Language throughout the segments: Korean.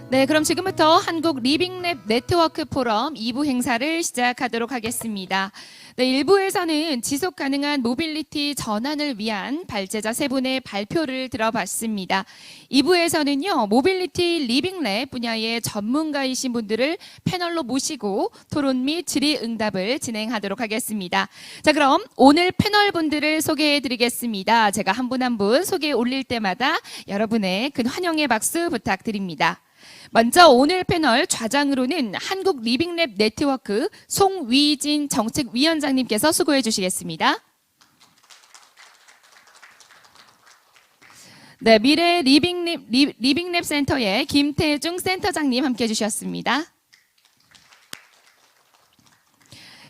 네, 그럼 지금부터 한국 리빙랩 네트워크 포럼 2부 행사를 시작하도록 하겠습니다. 네, 1부에서는 지속 가능한 모빌리티 전환을 위한 발제자 세 분의 발표를 들어봤습니다. 2부에서는요, 모빌리티 리빙랩 분야의 전문가이신 분들을 패널로 모시고 토론 및 질의응답을 진행하도록 하겠습니다. 자, 그럼 오늘 패널 분들을 소개해 드리겠습니다. 제가 한 분 한 분 소개 올릴 때마다 여러분의 큰 환영의 박수 부탁드립니다. 먼저 오늘 패널 좌장으로는 한국 리빙랩 네트워크 송위진 정책위원장님께서 수고해 주시겠습니다. 네, 미래 리빙랩 센터의 김태중 센터장님 함께해 주셨습니다.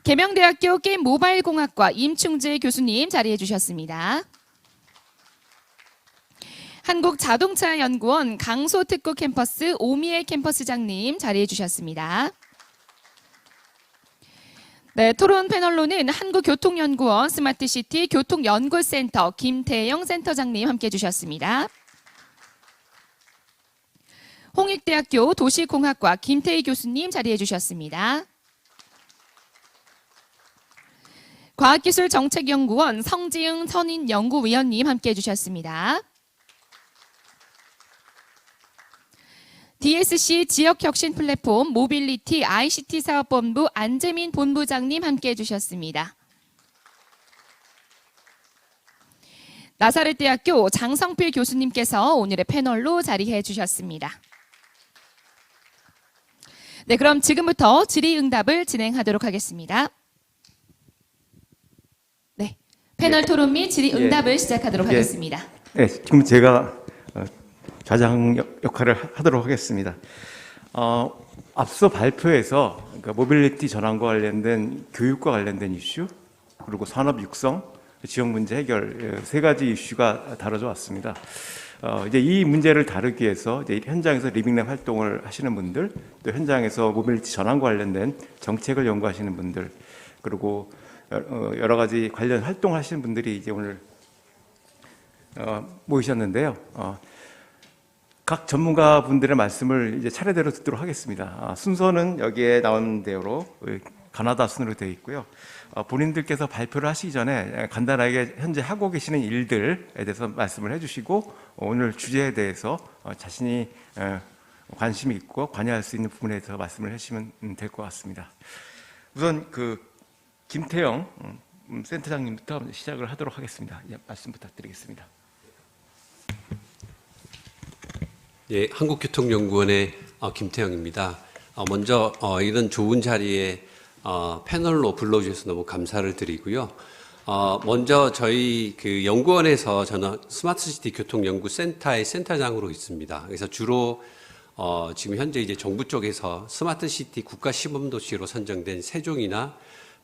계명대학교 게임 모바일 공학과 임충재 교수님 자리해 주셨습니다. 한국자동차연구원 강소특구 캠퍼스 오미애 캠퍼스장님 자리해 주셨습니다. 네, 토론 패널로는 한국교통연구원 스마트시티 교통연구센터 김태영 센터장님 함께해 주셨습니다. 홍익대학교 도시공학과 김태희 교수님 자리해 주셨습니다. 과학기술정책연구원 성지응 선임연구위원님 함께해 주셨습니다. DSC 지역혁신 플랫폼 모빌리티 ICT 사업본부 안재민 본부장님 함께해 주셨습니다. 나사렛대학교 장성필 교수님께서 오늘의 패널로 자리해 주셨습니다. 네, 그럼 지금부터 질의응답을 진행하도록 하겠습니다. 네, 패널 토론 및 질의응답을 시작하도록 하겠습니다. 네, 지금 제가 좌장 역할을 하도록 하겠습니다. 앞서 발표에서 그러니까 모빌리티 전환과 관련된 교육과 관련된 이슈, 그리고 산업 육성, 지역 문제 해결 세 가지 이슈가 다뤄져 왔습니다. 이제 이 문제를 다루기 위해서 이제 현장에서 리빙랩 활동을 하시는 분들, 또 현장에서 모빌리티 전환과 관련된 정책을 연구하시는 분들, 그리고 여러 가지 관련 활동하시는 분들이 이제 오늘 모이셨는데요. 각 전문가 분들의 말씀을 이제 차례대로 듣도록 하겠습니다. 순서는 여기에 나온 대로 가나다 순으로 되어 있고요. 본인들께서 발표를 하시기 전에 간단하게 현재 하고 계시는 일들에 대해서 말씀을 해주시고 오늘 주제에 대해서 자신이 관심이 있고 관여할 수 있는 부분에 대해서 말씀을 해주시면 될 것 같습니다. 우선 김태영 센터장님부터 시작을 하도록 하겠습니다. 말씀 부탁드리겠습니다. 예, 한국교통연구원의 김태영입니다. 먼저 이런 좋은 자리에 패널로 불러주셔서 너무 감사를 드리고요. 먼저 저희 그 연구원에서 저는 스마트시티 교통연구센터의 센터장으로 있습니다. 그래서 주로 지금 현재 이제 정부 쪽에서 스마트시티 국가시범도시로 선정된 세종이나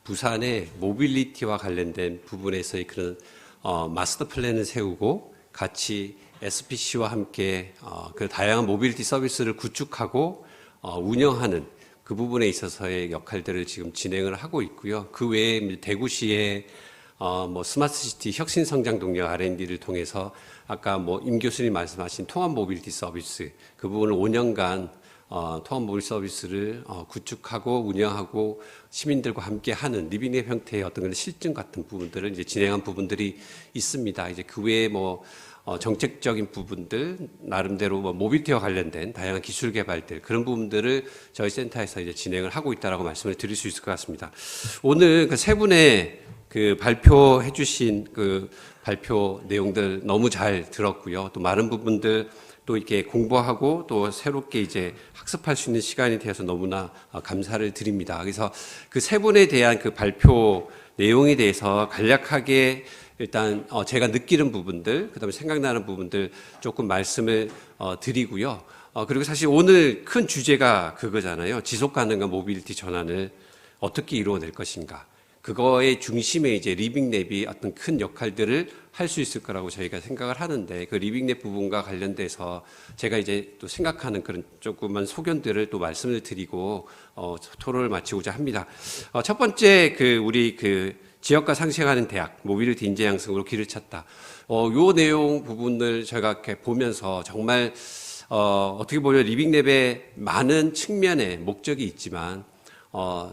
부산의 모빌리티와 관련된 부분에서의 그런 마스터 플랜을 세우고 같이 SPC와 함께 그 다양한 모빌리티 서비스를 구축하고 운영하는 그 부분에 있어서의 역할들을 지금 진행을 하고 있고요. 그 외에 대구시의 스마트시티 혁신성장 동력 R&D를 통해서 아까 임 교수님 말씀하신 통합 모빌리티 서비스 그 부분을 5년간 통합 모빌리티 서비스를 구축하고 운영하고 시민들과 함께 하는 리빙랩 형태의 어떤 그런 실증 같은 부분들을 이제 진행한 부분들이 있습니다. 이제 그 외에 정책적인 부분들, 나름대로 모빌리티와 관련된 다양한 기술 개발들, 그런 부분들을 저희 센터에서 이제 진행을 하고 있다라고 말씀을 드릴 수 있을 것 같습니다. 오늘 그 세 분의 그 발표해 주신 그 발표 내용들 너무 잘 들었고요. 또 많은 부분들 또 이렇게 공부하고 또 새롭게 이제 학습할 수 있는 시간이 되어서 너무나 감사를 드립니다. 그래서 그 세 분에 대한 그 발표 내용에 대해서 간략하게 일단 제가 느끼는 부분들, 그다음에 생각나는 부분들 조금 말씀을 드리고요. 그리고 사실 오늘 큰 주제가 그거잖아요. 지속 가능한 모빌리티 전환을 어떻게 이루어낼 것인가. 그거의 중심에 이제 리빙랩이 어떤 큰 역할들을 할 수 있을 거라고 저희가 생각을 하는데 그 리빙랩 부분과 관련돼서 제가 이제 또 생각하는 그런 조그만 소견들을 또 말씀을 드리고 토론을 마치고자 합니다. 첫 번째 우리 지역과 상생하는 대학, 모빌리티 인재 양성으로 길을 찾다. 요 내용 부분을 저희가 이렇게 보면서 정말 어떻게 보면 리빙랩의 많은 측면의 목적이 있지만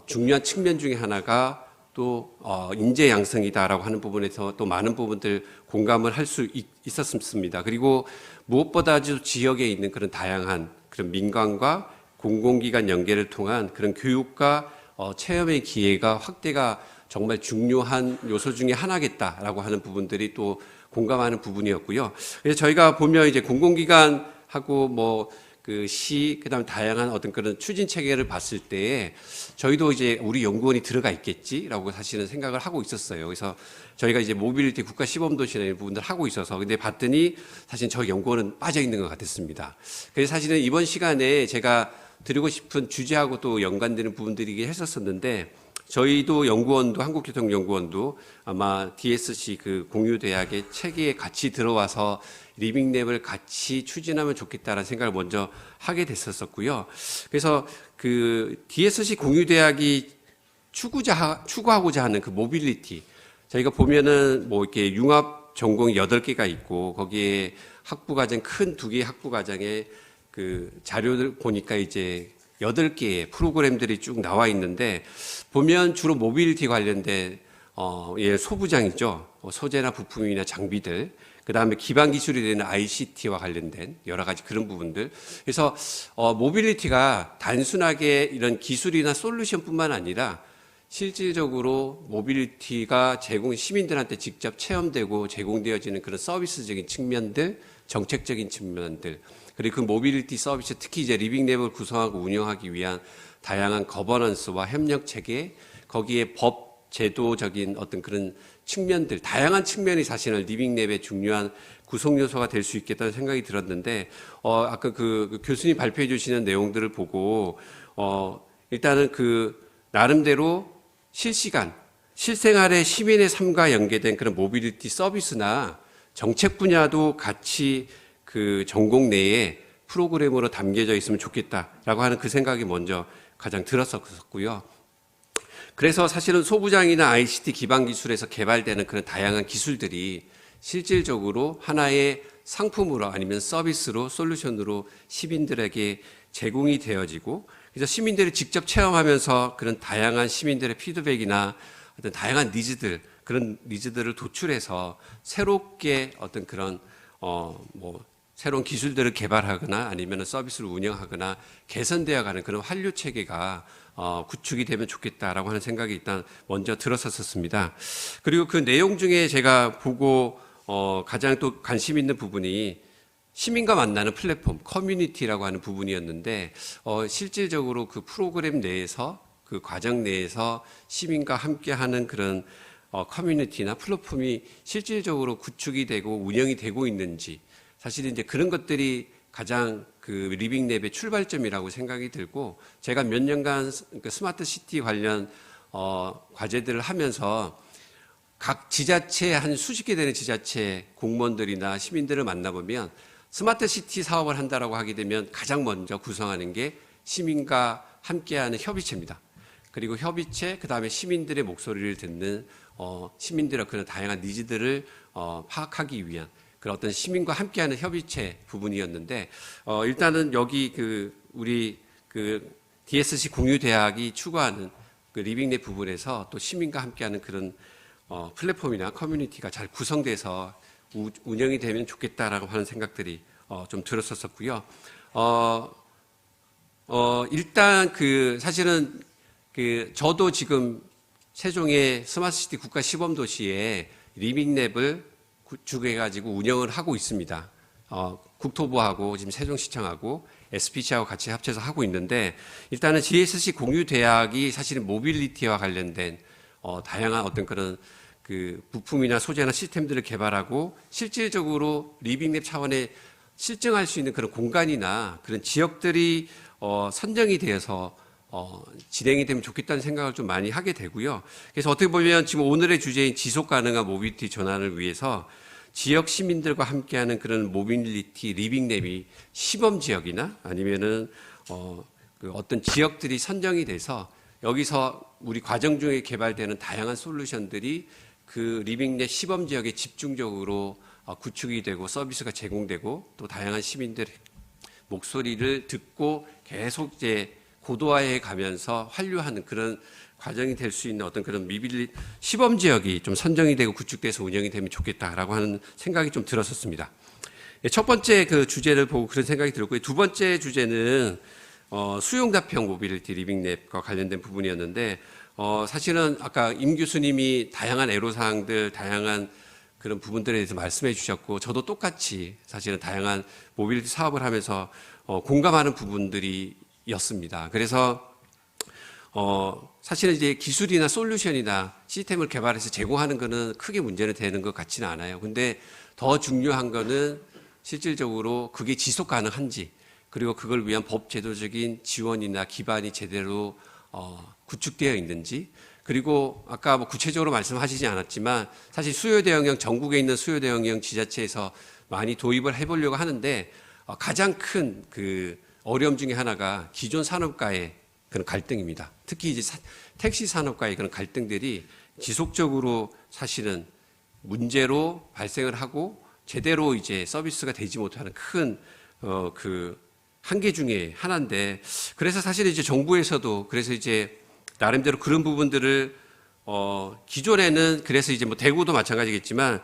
중요한 측면 중에 하나가 또 인재 양성이다라고 하는 부분에서 또 많은 부분들 공감을 할 수 있었습니다. 그리고 무엇보다도 지역에 있는 그런 다양한 그런 민간과 공공기관 연계를 통한 그런 교육과 체험의 기회가 확대가 정말 중요한 요소 중에 하나겠다라고 하는 부분들이 또 공감하는 부분이었고요. 그래서 저희가 보면 이제 공공기관하고 뭐 그 시, 그다음에 다양한 어떤 그런 추진 체계를 봤을 때에 저희도 이제 우리 연구원이 들어가 있겠지라고 사실은 생각을 하고 있었어요. 그래서 저희가 이제 모빌리티 국가 시범도시나 이런 부분들 하고 있어서 근데 봤더니 사실 저희 연구원은 빠져 있는 것 같았습니다. 그래서 사실은 이번 시간에 제가 드리고 싶은 주제하고 또 연관되는 부분들이긴 했었었는데 저희도 연구원도 한국교통연구원도 아마 DSC 그 공유대학의 체계에 같이 들어와서 리빙랩을 같이 추진하면 좋겠다라는 생각을 먼저 하게 됐었고요. 그래서 그 DSC 공유대학이 추구하고자 하는 그 모빌리티 저희가 보면은 뭐 이렇게 융합 전공이 8개가 있고 거기에 학부과정 큰 2개의 학부과정에 그 자료를 보니까 이제 8개의 프로그램들이 쭉 나와 있는데 보면 주로 모빌리티 관련된 소부장이죠. 소재나 부품이나 장비들. 그다음에 기반 기술이 되는 ICT와 관련된 여러 가지 그런 부분들. 그래서 모빌리티가 단순하게 이런 기술이나 솔루션뿐만 아니라 실질적으로 모빌리티가 시민들한테 직접 체험되고 제공되어지는 그런 서비스적인 측면들, 정책적인 측면들, 그리고 그 모빌리티 서비스 특히 이제 리빙랩을 구성하고 운영하기 위한 다양한 거버넌스와 협력 체계, 거기에 법 제도적인 어떤 그런 측면들, 다양한 측면이 사실은 리빙랩의 중요한 구성 요소가 될 수 있겠다는 생각이 들었는데, 아까 그 교수님 발표해 주시는 내용들을 보고, 일단은 그 나름대로 실생활의 시민의 삶과 연계된 그런 모빌리티 서비스나 정책 분야도 같이 그 전공 내에 프로그램으로 담겨져 있으면 좋겠다라고 하는 그 생각이 먼저 가장 들었었고요. 그래서 사실은 소부장이나 ICT 기반 기술에서 개발되는 그런 다양한 기술들이 실질적으로 하나의 상품으로 아니면 서비스로 솔루션으로 시민들에게 제공이 되어지고 그래서 시민들이 직접 체험하면서 그런 다양한 시민들의 피드백이나 어떤 다양한 니즈들 그런 니즈들을 도출해서 새롭게 어떤 그런 새로운 기술들을 개발하거나 아니면 서비스를 운영하거나 개선되어가는 그런 환류 체계가 구축이 되면 좋겠다라고 하는 생각이 일단 먼저 들었었습니다. 그리고 그 내용 중에 제가 보고 가장 또 관심 있는 부분이 시민과 만나는 플랫폼, 커뮤니티라고 하는 부분이었는데 실질적으로 그 프로그램 내에서 그 과정 내에서 시민과 함께하는 그런 커뮤니티나 플랫폼이 실질적으로 구축이 되고 운영이 되고 있는지 사실 이제 그런 것들이 가장 그 리빙랩의 출발점이라고 생각이 들고 제가 몇 년간 그 스마트 시티 관련 과제들을 하면서 각 지자체 한 수십 개 되는 지자체 공무원들이나 시민들을 만나보면 스마트 시티 사업을 한다라고 하게 되면 가장 먼저 구성하는 게 시민과 함께하는 협의체입니다. 그리고 협의체, 그 다음에 시민들의 목소리를 듣는 시민들의 그런 다양한 니즈들을 파악하기 위한 그런 어떤 시민과 함께하는 협의체 부분이었는데 일단은 여기 우리 DSC 공유대학이 추구하는 그 리빙랩 부분에서 또 시민과 함께하는 그런 플랫폼이나 커뮤니티가 잘 구성돼서 운영이 되면 좋겠다라고 하는 생각들이 좀 들었었고요. 일단 사실은 저도 지금 세종의 스마트시티 국가 시범도시에 리빙랩을 구축해가지고 운영을 하고 있습니다. 국토부하고 지금 세종시청하고 SPC하고 같이 합쳐서 하고 있는데 일단은 DSC 공유대학이 사실은 모빌리티와 관련된 다양한 어떤 그런 그 부품이나 소재나 시스템들을 개발하고 실질적으로 리빙랩 차원에 실증할 수 있는 그런 공간이나 그런 지역들이 선정이 되어서 진행이 되면 좋겠다는 생각을 좀 많이 하게 되고요. 그래서 어떻게 보면 지금 오늘의 주제인 지속 가능한 모빌리티 전환을 위해서 지역 시민들과 함께하는 그런 모빌리티 리빙랩이 시범 지역이나 아니면은 어떤 지역들이 선정이 돼서 여기서 우리 과정 중에 개발되는 다양한 솔루션들이 그 리빙랩 시범 지역에 집중적으로 구축이 되고 서비스가 제공되고 또 다양한 시민들의 목소리를 듣고 계속 이제 고도화해 가면서 환류하는 그런 과정이 될 수 있는 어떤 그런 시범 지역이 좀 선정이 되고 구축돼서 운영이 되면 좋겠다라고 하는 생각이 좀 들었었습니다. 첫 번째 그 주제를 보고 그런 생각이 들었고요. 두 번째 주제는 수용답형 모빌리티 리빙랩과 관련된 부분이었는데 사실은 아까 임 교수님이 다양한 애로사항들, 다양한 그런 부분들에 대해서 말씀해 주셨고 저도 똑같이 사실은 다양한 모빌리티 사업을 하면서 공감하는 부분들이었습니다. 그래서 사실은 이제 기술이나 솔루션이나 시스템을 개발해서 제공하는 거는 크게 문제는 되는 것 같지는 않아요. 근데 더 중요한 거는 실질적으로 그게 지속 가능한지 그리고 그걸 위한 법 제도적인 지원이나 기반이 제대로 구축되어 있는지 그리고 아까 뭐 구체적으로 말씀하시지 않았지만 사실 수요대응형 전국에 있는 수요대응형 지자체에서 많이 도입을 해보려고 하는데 가장 큰 그 어려움 중에 하나가 기존 산업과의 그런 갈등입니다. 특히 이제 택시 산업과의 그런 갈등들이 지속적으로 사실은 문제로 발생을 하고 제대로 이제 서비스가 되지 못하는 큰 그 한계 중에 하나인데 그래서 사실 이제 정부에서도 그래서 이제 나름대로 그런 부분들을 기존에는 그래서 이제 뭐 대구도 마찬가지겠지만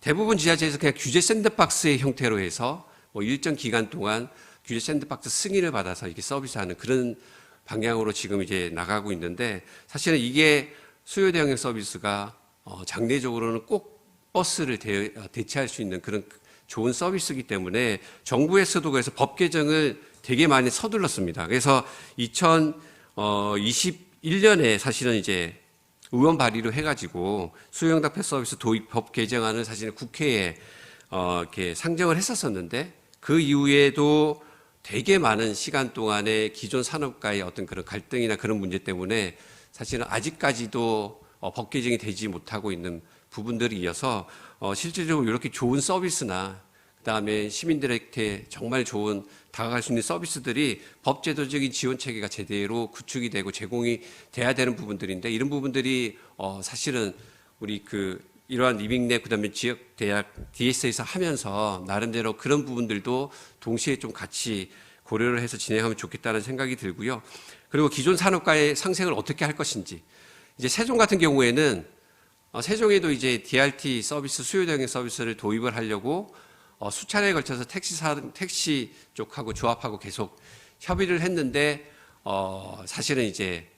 대부분 지자체에서 그냥 규제 샌드박스의 형태로 해서 뭐 일정 기간 동안 규제 샌드박스 승인을 받아서 이렇게 서비스하는 그런 방향으로 지금 이제 나가고 있는데 사실은 이게 수요 대응형 서비스가 장래적으로는 꼭 버스를 대체할 수 있는 그런 좋은 서비스이기 때문에 정부에서도 그래서 법 개정을 되게 많이 서둘렀습니다. 그래서 2021년에 사실은 이제 의원 발의로 해가지고 수요응답형 서비스 도입 법 개정안을 사실은 국회에 이렇게 상정을 했었었는데 그 이후에도 되게 많은 시간 동안에 기존 산업과의 어떤 그런 갈등이나 그런 문제 때문에 사실은 아직까지도 법 개정이 되지 못하고 있는 부분들이 이어서 실질적으로 이렇게 좋은 서비스나 그다음에 시민들에게 정말 좋은 다가갈 수 있는 서비스들이 법제도적인 지원 체계가 제대로 구축이 되고 제공이 돼야 되는 부분들인데 이런 부분들이 사실은 우리 이러한 리빙랩 그다음에 지역 대학 DS에서 하면서 나름대로 그런 부분들도 동시에 좀 같이 고려를 해서 진행하면 좋겠다는 생각이 들고요. 그리고 기존 산업과의 상생을 어떻게 할 것인지 이제 세종 같은 경우에는 세종에도 이제 DRT 서비스 수요 대응형 서비스를 도입을 하려고 수차례에 걸쳐서 택시 쪽하고 조합하고 계속 협의를 했는데 사실은 이제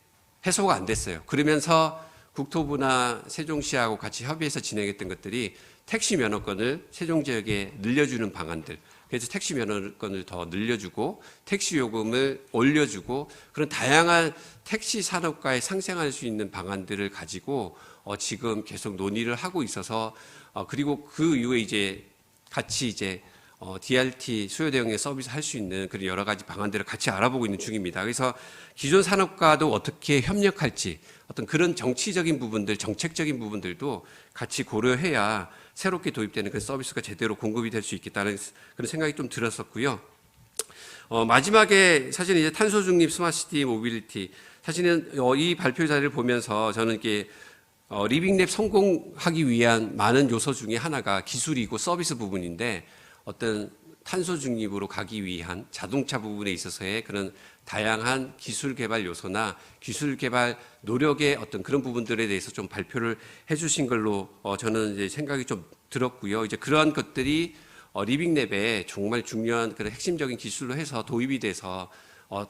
해소가 안 됐어요. 그러면서 국토부나 세종시하고 같이 협의해서 진행했던 것들이 택시 면허권을 세종 지역에 늘려주는 방안들. 그래서 택시 면허권을 더 늘려주고 택시 요금을 올려주고 그런 다양한 택시 산업과의 상생할 수 있는 방안들을 가지고 지금 계속 논의를 하고 있어서 그리고 그 이후에 이제 같이 이제 DRT 수요 대응형 서비스 할 수 있는 그런 여러 가지 방안들을 같이 알아보고 있는 중입니다. 그래서 기존 산업과도 어떻게 협력할지 어떤 그런 정치적인 부분들, 정책적인 부분들도 같이 고려해야 새롭게 도입되는 그 서비스가 제대로 공급이 될 수 있겠다는 그런 생각이 좀 들었었고요. 마지막에 사실 이제 탄소 중립 스마트시티 모빌리티 사실은 이 발표 자료를 보면서 저는 이게 리빙랩 성공하기 위한 많은 요소 중에 하나가 기술이고 서비스 부분인데 어떤 탄소 중립으로 가기 위한 자동차 부분에 있어서의 그런 다양한 기술 개발 요소나 기술 개발 노력의 어떤 그런 부분들에 대해서 좀 발표를 해주신 걸로 저는 이제 생각이 좀 들었고요. 이제 그러한 것들이 리빙랩에 정말 중요한 그런 핵심적인 기술로 해서 도입이 돼서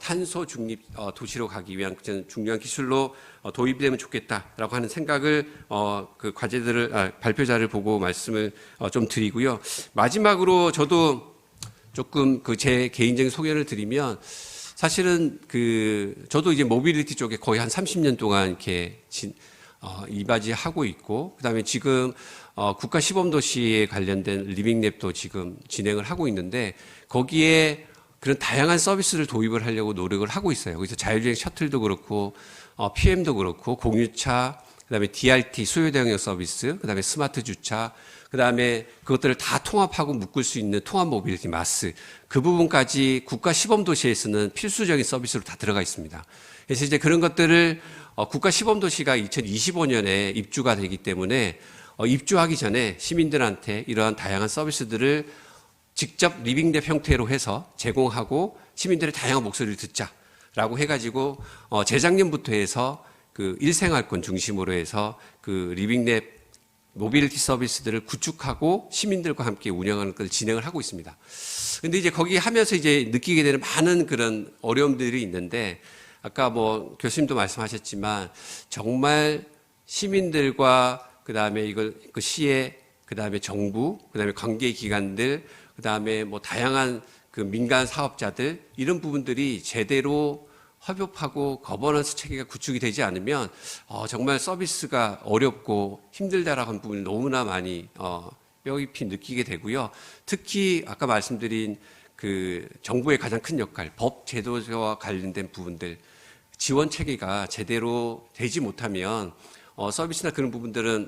탄소 중립 도시로 가기 위한 중요한 기술로 도입되면 좋겠다라고 하는 생각을 그 과제들을 발표자를 보고 말씀을 좀 드리고요. 마지막으로 저도 조금 제 개인적인 소개를 드리면 사실은 저도 이제 모빌리티 쪽에 거의 한 30년 동안 이렇게 이바지하고 있고 그다음에 지금 국가 시범도시에 관련된 리빙랩도 지금 진행을 하고 있는데 거기에 그런 다양한 서비스를 도입을 하려고 노력을 하고 있어요. 그래서 자율주행 셔틀도 그렇고 PM도 그렇고 공유차, 그다음에 DRT 수요 대응형 서비스, 그다음에 스마트 주차, 그다음에 그것들을 다 통합하고 묶을 수 있는 통합 모빌리티 마스 그 부분까지 국가 시범 도시에서는 필수적인 서비스로 다 들어가 있습니다. 그래서 이제 그런 것들을 국가 시범 도시가 2025년에 입주가 되기 때문에 입주하기 전에 시민들한테 이러한 다양한 서비스들을 직접 리빙랩 형태로 해서 제공하고 시민들의 다양한 목소리를 듣자라고 해가지고 재작년부터 해서 그 일생활권 중심으로 해서 그 리빙랩 모빌리티 서비스들을 구축하고 시민들과 함께 운영하는 걸 진행을 하고 있습니다. 근데 이제 거기 하면서 이제 느끼게 되는 많은 그런 어려움들이 있는데 아까 뭐 교수님도 말씀하셨지만 정말 시민들과 그다음에 이걸 그 시의 그다음에 정부 그다음에 관계 기관들 그다음에 뭐 다양한 그 민간 사업자들 이런 부분들이 제대로 협업하고 거버넌스 체계가 구축이 되지 않으면 정말 서비스가 어렵고 힘들다라고 하는 부분을 너무나 많이 뼈 깊이 느끼게 되고요. 특히 아까 말씀드린 그 정부의 가장 큰 역할, 법 제도와 관련된 부분들 지원 체계가 제대로 되지 못하면 서비스나 그런 부분들은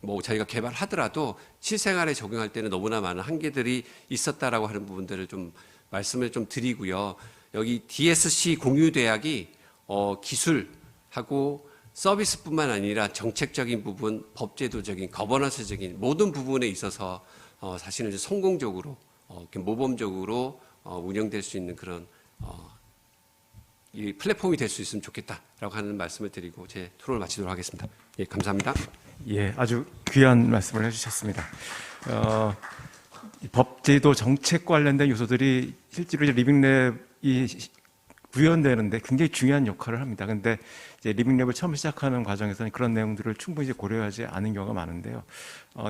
뭐 저희가 개발하더라도 실생활에 적용할 때는 너무나 많은 한계들이 있었다라고 하는 부분들을 좀 말씀을 좀 드리고요. 여기 DSC 공유대학이 기술하고 서비스뿐만 아니라 정책적인 부분, 법제도적인, 거버넌스적인 모든 부분에 있어서 사실은 성공적으로 모범적으로 운영될 수 있는 그런 이 플랫폼이 될 수 있으면 좋겠다라고 하는 말씀을 드리고 제 토론을 마치도록 하겠습니다. 예, 감사합니다. 예, 아주 귀한 말씀을 해주셨습니다. 법제도 정책 관련된 요소들이 실제로 이제 리빙랩이 구현되는데 굉장히 중요한 역할을 합니다. 근데 이제 리빙랩을 처음 시작하는 과정에서는 그런 내용들을 충분히 이제 고려하지 않은 경우가 많은데요.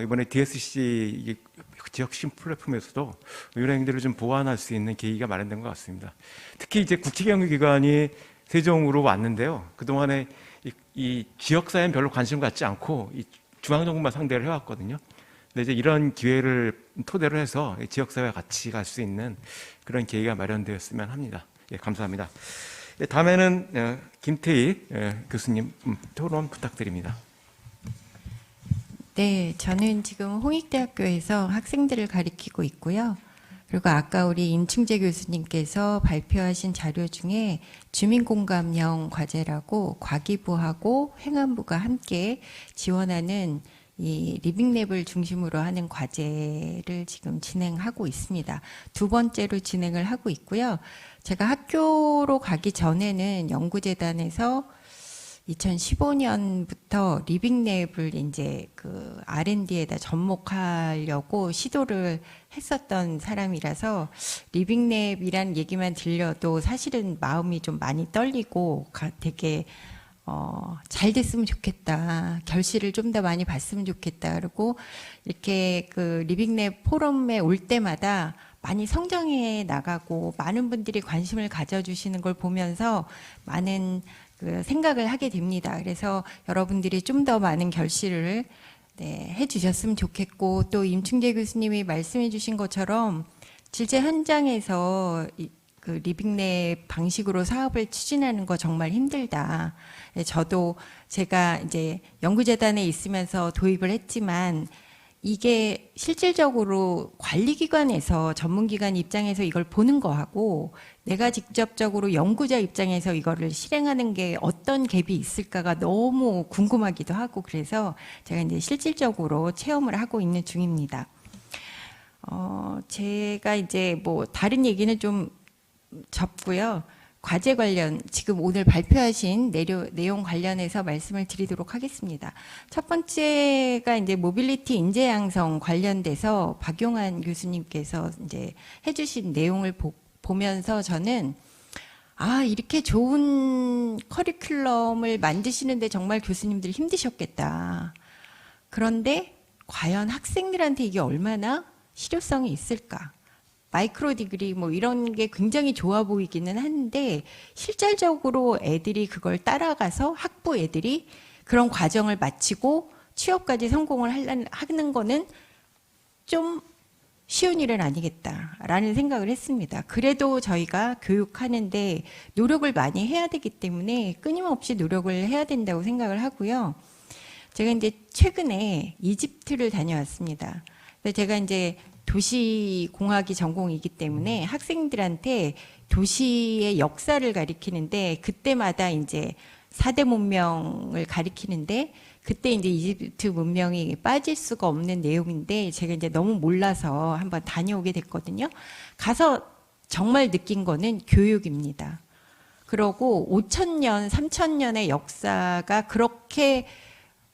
이번에 DSC 지역 신 플랫폼에서도 이런 행들을 좀 보완할 수 있는 계기가 마련된 것 같습니다. 특히 이제 국제경유기관이 세종으로 왔는데요. 그동안에 이 지역사회는 별로 관심을 갖지 않고 이 중앙정부만 상대를 해왔거든요. 근데 이제 이런 기회를 토대로 해서 지역사회와 같이 갈 수 있는 그런 계기가 마련되었으면 합니다. 예, 감사합니다. 예, 다음에는 김태희 교수님 토론 부탁드립니다. 네, 저는 지금 홍익대학교에서 학생들을 가리키고 있고요. 그리고 아까 우리 임충재 교수님께서 발표하신 자료 중에 주민공감형 과제라고 과기부하고 행안부가 함께 지원하는 이 리빙랩을 중심으로 하는 과제를 지금 진행하고 있습니다. 두 번째로 진행을 하고 있고요. 제가 학교로 가기 전에는 연구재단에서 2015년부터 리빙랩을 이제 그 R&D에다 접목하려고 시도를 했었던 사람이라서 리빙랩이란 얘기만 들려도 사실은 마음이 좀 많이 떨리고 되게 잘 됐으면 좋겠다. 결실을 좀 더 많이 봤으면 좋겠다. 그리고 이렇게 그 리빙랩 포럼에 올 때마다 많이 성장해 나가고 많은 분들이 관심을 가져주시는 걸 보면서 많은 그 생각을 하게 됩니다. 그래서 여러분들이 좀 더 많은 결실을 해주셨으면 좋겠고 또 임충재 교수님이 말씀해 주신 것처럼 실제 현장에서 그 리빙랩 방식으로 사업을 추진하는 거 정말 힘들다. 저도 제가 이제 연구재단에 있으면서 도입을 했지만 이게 실질적으로 관리기관에서 전문기관 입장에서 이걸 보는 거하고 내가 직접적으로 연구자 입장에서 이거를 실행하는 게 어떤 갭이 있을까가 너무 궁금하기도 하고 그래서 제가 이제 실질적으로 체험을 하고 있는 중입니다. 제가 이제 뭐 다른 얘기는 좀 접고요. 과제 관련 지금 오늘 발표하신 내용 관련해서 말씀을 드리도록 하겠습니다. 첫 번째가 이제 모빌리티 인재 양성 관련돼서 박용환 교수님께서 이제 해주신 내용을 보면서 저는 이렇게 좋은 커리큘럼을 만드시는데 정말 교수님들 힘드셨겠다. 그런데 과연 학생들한테 이게 얼마나 실효성이 있을까? 마이크로 디그리 뭐 이런 게 굉장히 좋아 보이기는 한데 실질적으로 애들이 그걸 따라가서 학부 애들이 그런 과정을 마치고 취업까지 성공을 하는 거는 좀 쉬운 일은 아니겠다라는 생각을 했습니다. 그래도 저희가 교육하는데 노력을 많이 해야 되기 때문에 끊임없이 노력을 해야 된다고 생각을 하고요. 제가 이제 최근에 이집트를 다녀왔습니다. 제가 이제 도시공학이 전공이기 때문에 학생들한테 도시의 역사를 가리키는데 그때마다 이제 4대 문명을 가리키는데 그때 이제 이집트 문명이 빠질 수가 없는 내용인데 제가 이제 너무 몰라서 한번 다녀오게 됐거든요. 가서 정말 느낀 거는 교육입니다. 그러고 5,000년, 3,000년의 역사가 그렇게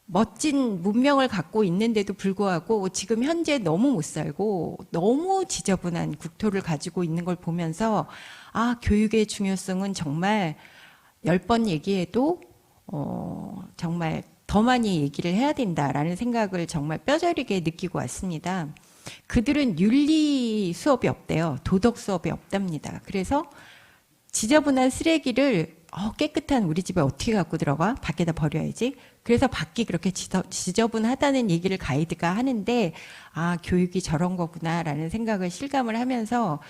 멋진 문명을 갖고 있는데도 불구하고 지금 현재 너무 못 살고 너무 지저분한 국토를 가지고 있는 걸 보면서 아, 교육의 중요성은 정말 10번 얘기해도 정말 더 많이 얘기를 해야 된다라는 생각을 정말 뼈저리게 느끼고 왔습니다. 그들은 윤리 수업이 없대요. 도덕 수업이 없답니다. 그래서 지저분한 쓰레기를 깨끗한 우리 집에 어떻게 갖고 들어가? 밖에다 버려야지. 그래서 밖이 그렇게 지저분하다는 얘기를 가이드가 하는데 아, 교육이 저런 거구나라는 생각을 실감을 하면서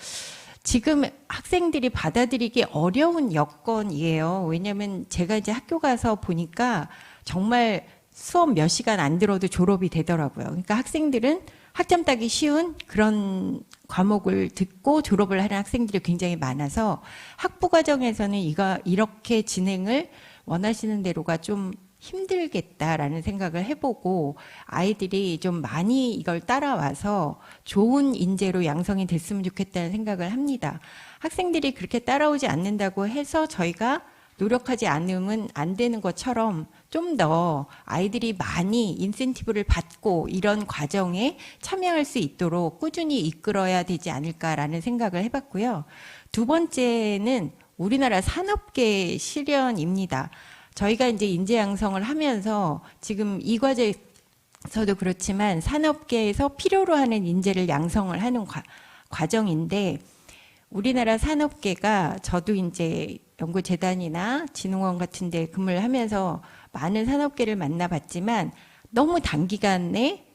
지금 학생들이 받아들이기 어려운 여건이에요. 왜냐하면 제가 이제 학교 가서 보니까 정말 수업 몇 시간 안 들어도 졸업이 되더라고요. 그러니까 학생들은 학점 따기 쉬운 그런 과목을 듣고 졸업을 하는 학생들이 굉장히 많아서 학부 과정에서는 이렇게 진행을 원하시는 대로가 좀 힘들겠다라는 생각을 해보고 아이들이 좀 많이 이걸 따라와서 좋은 인재로 양성이 됐으면 좋겠다는 생각을 합니다. 학생들이 그렇게 따라오지 않는다고 해서 저희가 노력하지 않으면 안 되는 것처럼 좀 더 아이들이 많이 인센티브를 받고 이런 과정에 참여할 수 있도록 꾸준히 이끌어야 되지 않을까라는 생각을 해봤고요. 두 번째는 우리나라 산업계 실현입니다. 저희가 이제 인재 양성을 하면서 지금 이 과제에서도 그렇지만 산업계에서 필요로 하는 인재를 양성을 하는 과정인데 우리나라 산업계가 저도 이제 연구재단이나 진흥원 같은 데 근무를 하면서 많은 산업계를 만나봤지만 너무 단기간에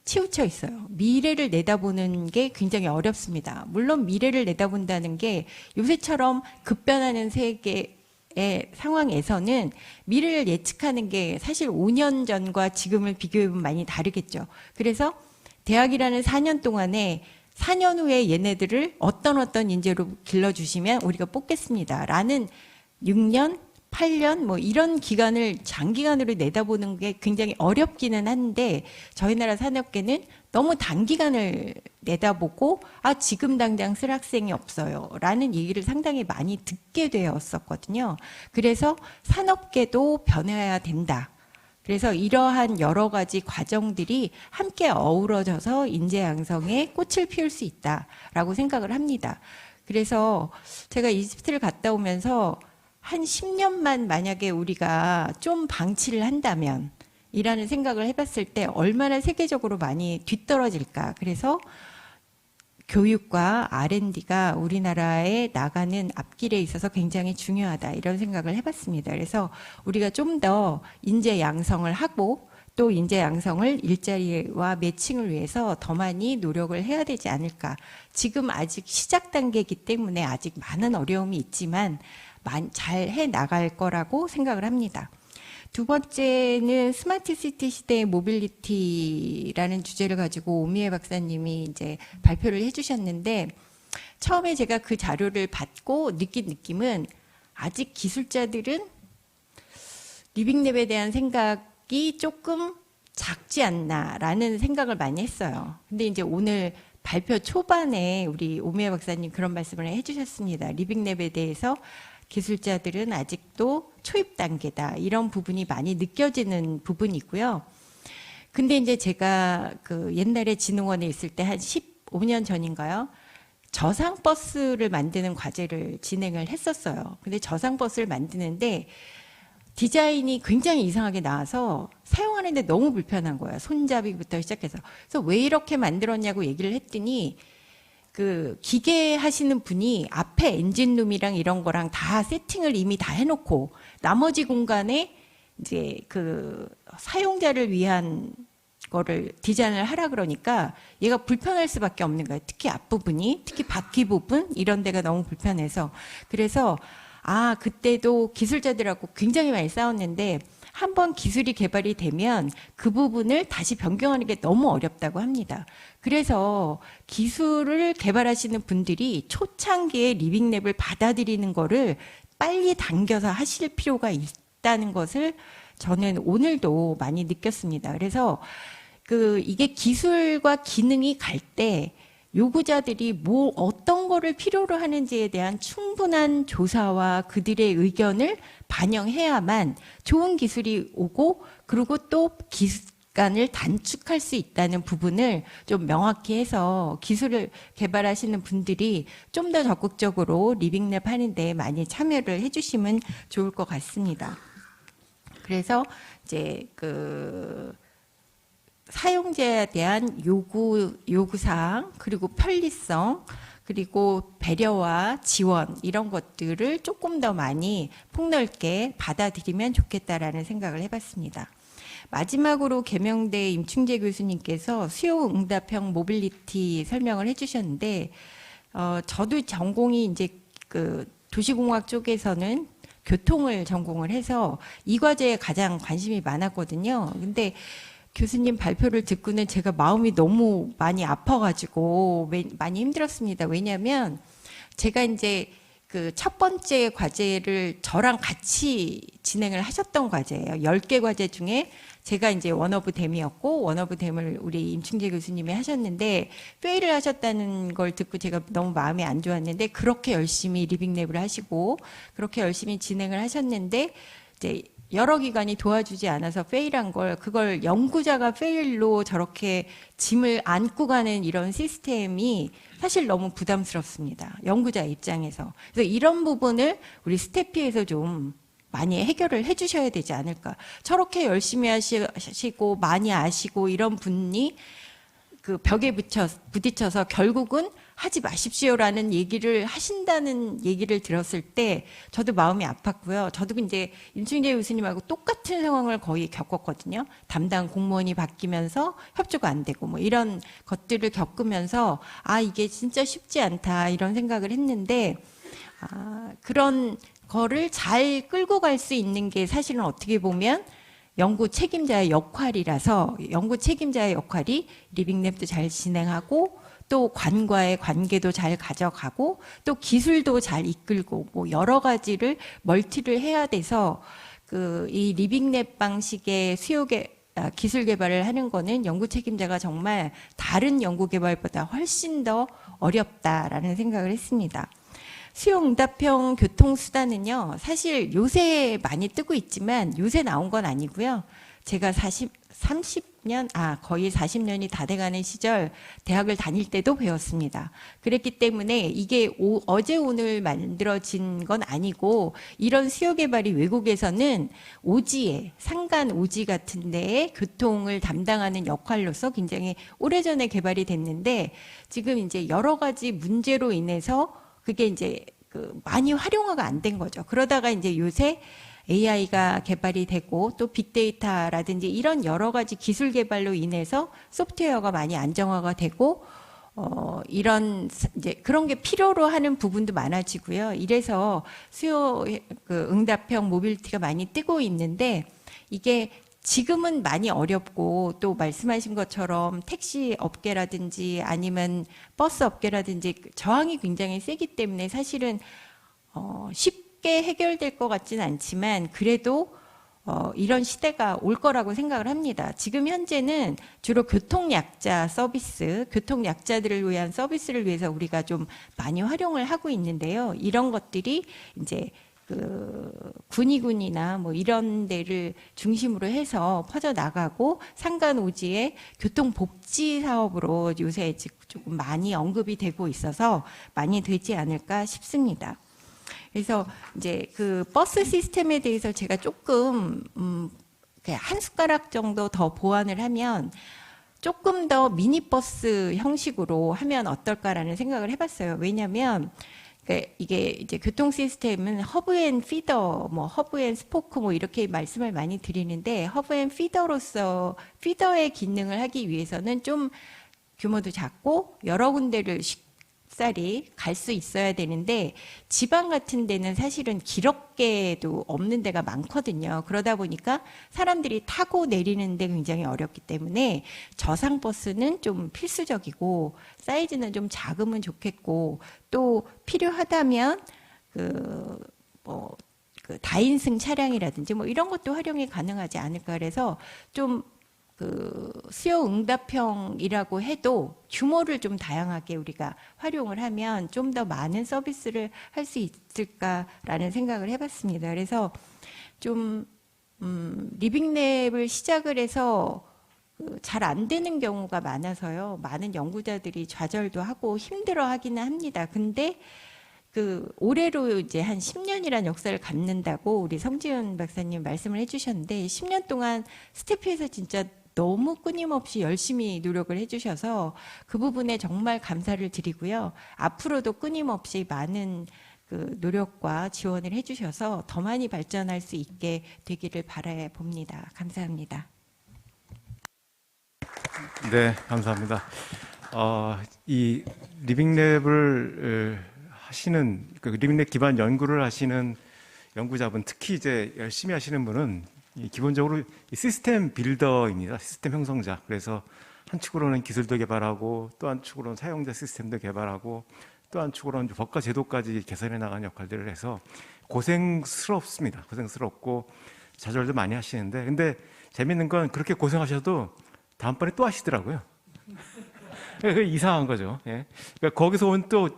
치우쳐 있어요. 미래를 내다보는 게 굉장히 어렵습니다. 물론 미래를 내다본다는 게 요새처럼 급변하는 세계의 상황에서는 미래를 예측하는 게 사실 5년 전과 지금을 비교해보면 많이 다르겠죠. 그래서 대학이라는 4년 동안에 4년 후에 얘네들을 어떤 인재로 길러주시면 우리가 뽑겠습니다. 라는 6년, 8년 뭐 이런 기간을 장기간으로 내다보는 게 굉장히 어렵기는 한데 저희 나라 산업계는 너무 단기간을 내다보고 아 지금 당장 쓸 학생이 없어요 라는 얘기를 상당히 많이 듣게 되었었거든요. 그래서 산업계도 변해야 된다. 그래서 이러한 여러 가지 과정들이 함께 어우러져서 인재 양성에 꽃을 피울 수 있다라고 생각을 합니다. 그래서 제가 이집트를 갔다 오면서 한 10년만 만약에 우리가 좀 방치를 한다면 이라는 생각을 해봤을 때 얼마나 세계적으로 많이 뒤떨어질까. 그래서 교육과 R&D가 우리나라에 나가는 앞길에 있어서 굉장히 중요하다 이런 생각을 해봤습니다. 그래서 우리가 좀 더 인재 양성을 하고 또 인재 양성을 일자리와 매칭을 위해서 더 많이 노력을 해야 되지 않을까. 지금 아직 시작 단계이기 때문에 아직 많은 어려움이 있지만 잘 해 나갈 거라고 생각을 합니다. 두 번째는 스마트 시티 시대의 모빌리티라는 주제를 가지고 오미애 박사님이 이제 발표를 해주셨는데 처음에 제가 그 자료를 받고 느낀 느낌은 아직 기술자들은 리빙랩에 대한 생각이 조금 작지 않나라는 생각을 많이 했어요. 근데 이제 오늘 발표 초반에 우리 오미애 박사님 그런 말씀을 해주셨습니다. 리빙랩에 대해서 기술자들은 아직도 초입 단계다. 이런 부분이 많이 느껴지는 부분이고요. 근데 이제 제가 그 옛날에 진흥원에 있을 때 한 15년 전인가요? 저상버스를 만드는 과제를 진행을 했었어요. 근데 저상버스를 만드는데 디자인이 굉장히 이상하게 나와서 사용하는데 너무 불편한 거예요. 손잡이부터 시작해서. 그래서 왜 이렇게 만들었냐고 얘기를 했더니 그 기계 하시는 분이 앞에 엔진룸이랑 이런 거랑 다 세팅을 이미 다 해놓고 나머지 공간에 이제 그 사용자를 위한 거를 디자인을 하라 그러니까 얘가 불편할 수밖에 없는 거예요. 특히 앞부분이, 특히 바퀴 부분 이런 데가 너무 불편해서. 그래서 아 그때도 기술자들하고 굉장히 많이 싸웠는데 한번 기술이 개발이 되면 그 부분을 다시 변경하는 게 너무 어렵다고 합니다. 그래서 기술을 개발하시는 분들이 초창기에 리빙랩을 받아들이는 거를 빨리 당겨서 하실 필요가 있다는 것을 저는 오늘도 많이 느꼈습니다. 그래서 이게 기술과 기능이 갈 때 요구자들이 뭐 어떤 거를 필요로 하는지에 대한 충분한 조사와 그들의 의견을 반영해야만 좋은 기술이 오고, 그리고 또 기간을 단축할 수 있다는 부분을 좀 명확히 해서 기술을 개발하시는 분들이 좀 더 적극적으로 리빙랩 하는데 많이 참여를 해주시면 좋을 것 같습니다. 그래서 이제 사용자에 대한 요구사항, 그리고 편리성, 그리고 배려와 지원, 이런 것들을 조금 더 많이 폭넓게 받아들이면 좋겠다라는 생각을 해봤습니다. 마지막으로 계명대 임충재 교수님께서 수요응답형 모빌리티 설명을 해주셨는데, 저도 전공이 이제 도시공학 쪽에서는 교통을 전공을 해서 이 과제에 가장 관심이 많았거든요. 근데 교수님 발표를 듣고는 제가 마음이 너무 많이 아파가지고 많이 힘들었습니다. 왜냐하면 제가 이제 첫 번째 과제를 저랑 같이 진행을 하셨던 과제예요. 10개 과제 중에 제가 이제 원오브댐이었고, 원오브댐을 우리 임충재 교수님이 하셨는데 페일을 하셨다는 걸 듣고 제가 너무 마음이 안 좋았는데, 그렇게 열심히 리빙랩을 하시고 그렇게 열심히 진행을 하셨는데 이제 여러 기관이 도와주지 않아서 페일한 그걸 연구자가 페일로 저렇게 짐을 안고 가는 이런 시스템이 사실 너무 부담스럽습니다. 연구자 입장에서. 그래서 이런 부분을 우리 스태피에서 좀 많이 해결을 해주셔야 되지 않을까. 저렇게 열심히 하시고 많이 아시고 이런 분이 벽에 부딪혀서 결국은 하지 마십시오라는 얘기를 하신다는 얘기를 들었을 때 저도 마음이 아팠고요. 저도 이제 임충재 교수님하고 똑같은 상황을 거의 겪었거든요. 담당 공무원이 바뀌면서 협조가 안 되고 뭐 이런 것들을 겪으면서 이게 진짜 쉽지 않다 이런 생각을 했는데, 그런 거를 잘 끌고 갈 수 있는 게 사실은 어떻게 보면 연구 책임자의 역할이라서, 연구 책임자의 역할이 리빙랩도 잘 진행하고 또 관과의 관계도 잘 가져가고 또 기술도 잘 이끌고 뭐 여러 가지를 멀티를 해야 돼서 이 리빙랩 방식의 기술 개발을 하는 거는 연구 책임자가 정말 다른 연구 개발보다 훨씬 더 어렵다라는 생각을 했습니다. 수요응답형 교통수단은요, 사실 요새 많이 뜨고 있지만 요새 나온 건 아니고요. 제가 거의 40년이 다 돼가는 시절 대학을 다닐 때도 배웠습니다. 그랬기 때문에 이게 어제 오늘 만들어진 건 아니고, 이런 수요 개발이 외국에서는 오지에, 산간 오지 같은 데에 교통을 담당하는 역할로서 굉장히 오래전에 개발이 됐는데, 지금 이제 여러 가지 문제로 인해서 그게 이제 많이 활용화가 안 된 거죠. 그러다가 이제 요새 AI가 개발이 되고 또 빅데이터라든지 이런 여러 가지 기술 개발로 인해서 소프트웨어가 많이 안정화가 되고 이런 이제 그런 게 필요로 하는 부분도 많아지고요. 이래서 수요 응답형 모빌리티가 많이 뜨고 있는데, 이게 지금은 많이 어렵고 또 말씀하신 것처럼 택시 업계라든지 아니면 버스 업계라든지 저항이 굉장히 세기 때문에 사실은 쉽게 해결될 것 같지는 않지만 그래도 이런 시대가 올 거라고 생각을 합니다. 지금 현재는 주로 교통약자 서비스, 교통약자들을 위한 서비스를 위해서 우리가 좀 많이 활용을 하고 있는데요. 이런 것들이 이제 군의군이나 뭐 이런 데를 중심으로 해서 퍼져 나가고 상간오지의 교통복지 사업으로 요새 조금 많이 언급이 되고 있어서 많이 되지 않을까 싶습니다. 그래서 이제 버스 시스템에 대해서 제가 조금 한 숟가락 정도 더 보완을 하면 조금 더 미니버스 형식으로 하면 어떨까라는 생각을 해봤어요. 왜냐하면 이게 이제 교통 시스템은 허브 앤 피더, 뭐 허브 앤 스포크 뭐 이렇게 말씀을 많이 드리는데, 허브 앤 피더로서 피더의 기능을 하기 위해서는 좀 규모도 작고 여러 군데를 쉽사리 갈 수 있어야 되는데, 지방 같은 데는 사실은 기럽게도 없는 데가 많거든요. 그러다 보니까 사람들이 타고 내리는데 굉장히 어렵기 때문에 저상버스는 좀 필수적이고 사이즈는 좀 작으면 좋겠고, 또 필요하다면 그 다인승 차량이라든지 뭐 이런 것도 활용이 가능하지 않을까. 그래서 좀 그 수요 응답형이라고 해도 규모를 좀 다양하게 우리가 활용을 하면 좀 더 많은 서비스를 할 수 있을까라는 생각을 해봤습니다. 그래서 좀 리빙랩을 시작을 해서 잘 안 되는 경우가 많아서요. 많은 연구자들이 좌절도 하고 힘들어하기는 합니다. 근데 그 올해로 이제 한 10년이란 역사를 갖는다고 우리 성지은 박사님 말씀을 해주셨는데 10년 동안 스태프에서 진짜 너무 끊임없이 열심히 노력을 해주셔서 그 부분에 정말 감사를 드리고요. 앞으로도 끊임없이 많은 그 노력과 지원을 해주셔서 더 많이 발전할 수 있게 되기를 바라봅니다. 감사합니다. 네, 감사합니다. 이 리빙랩을 하시는 그 리빙랩 기반 연구를 하시는 연구자분, 특히 이제 열심히 하시는 분은 기본적으로 이 시스템 빌더입니다. 시스템 형성자. 그래서 한 축으로는 기술도 개발하고 또 한 축으로는 사용자 시스템도 개발하고 또 한 축으로는 법과 제도까지 개선해 나가는 역할들을 해서 고생스럽습니다. 고생스럽고 좌절도 많이 하시는데, 근데 재밌는 건 그렇게 고생하셔도 다음번에 또 하시더라고요. 그게 이상한 거죠. 예. 그러니까 거기서 온 또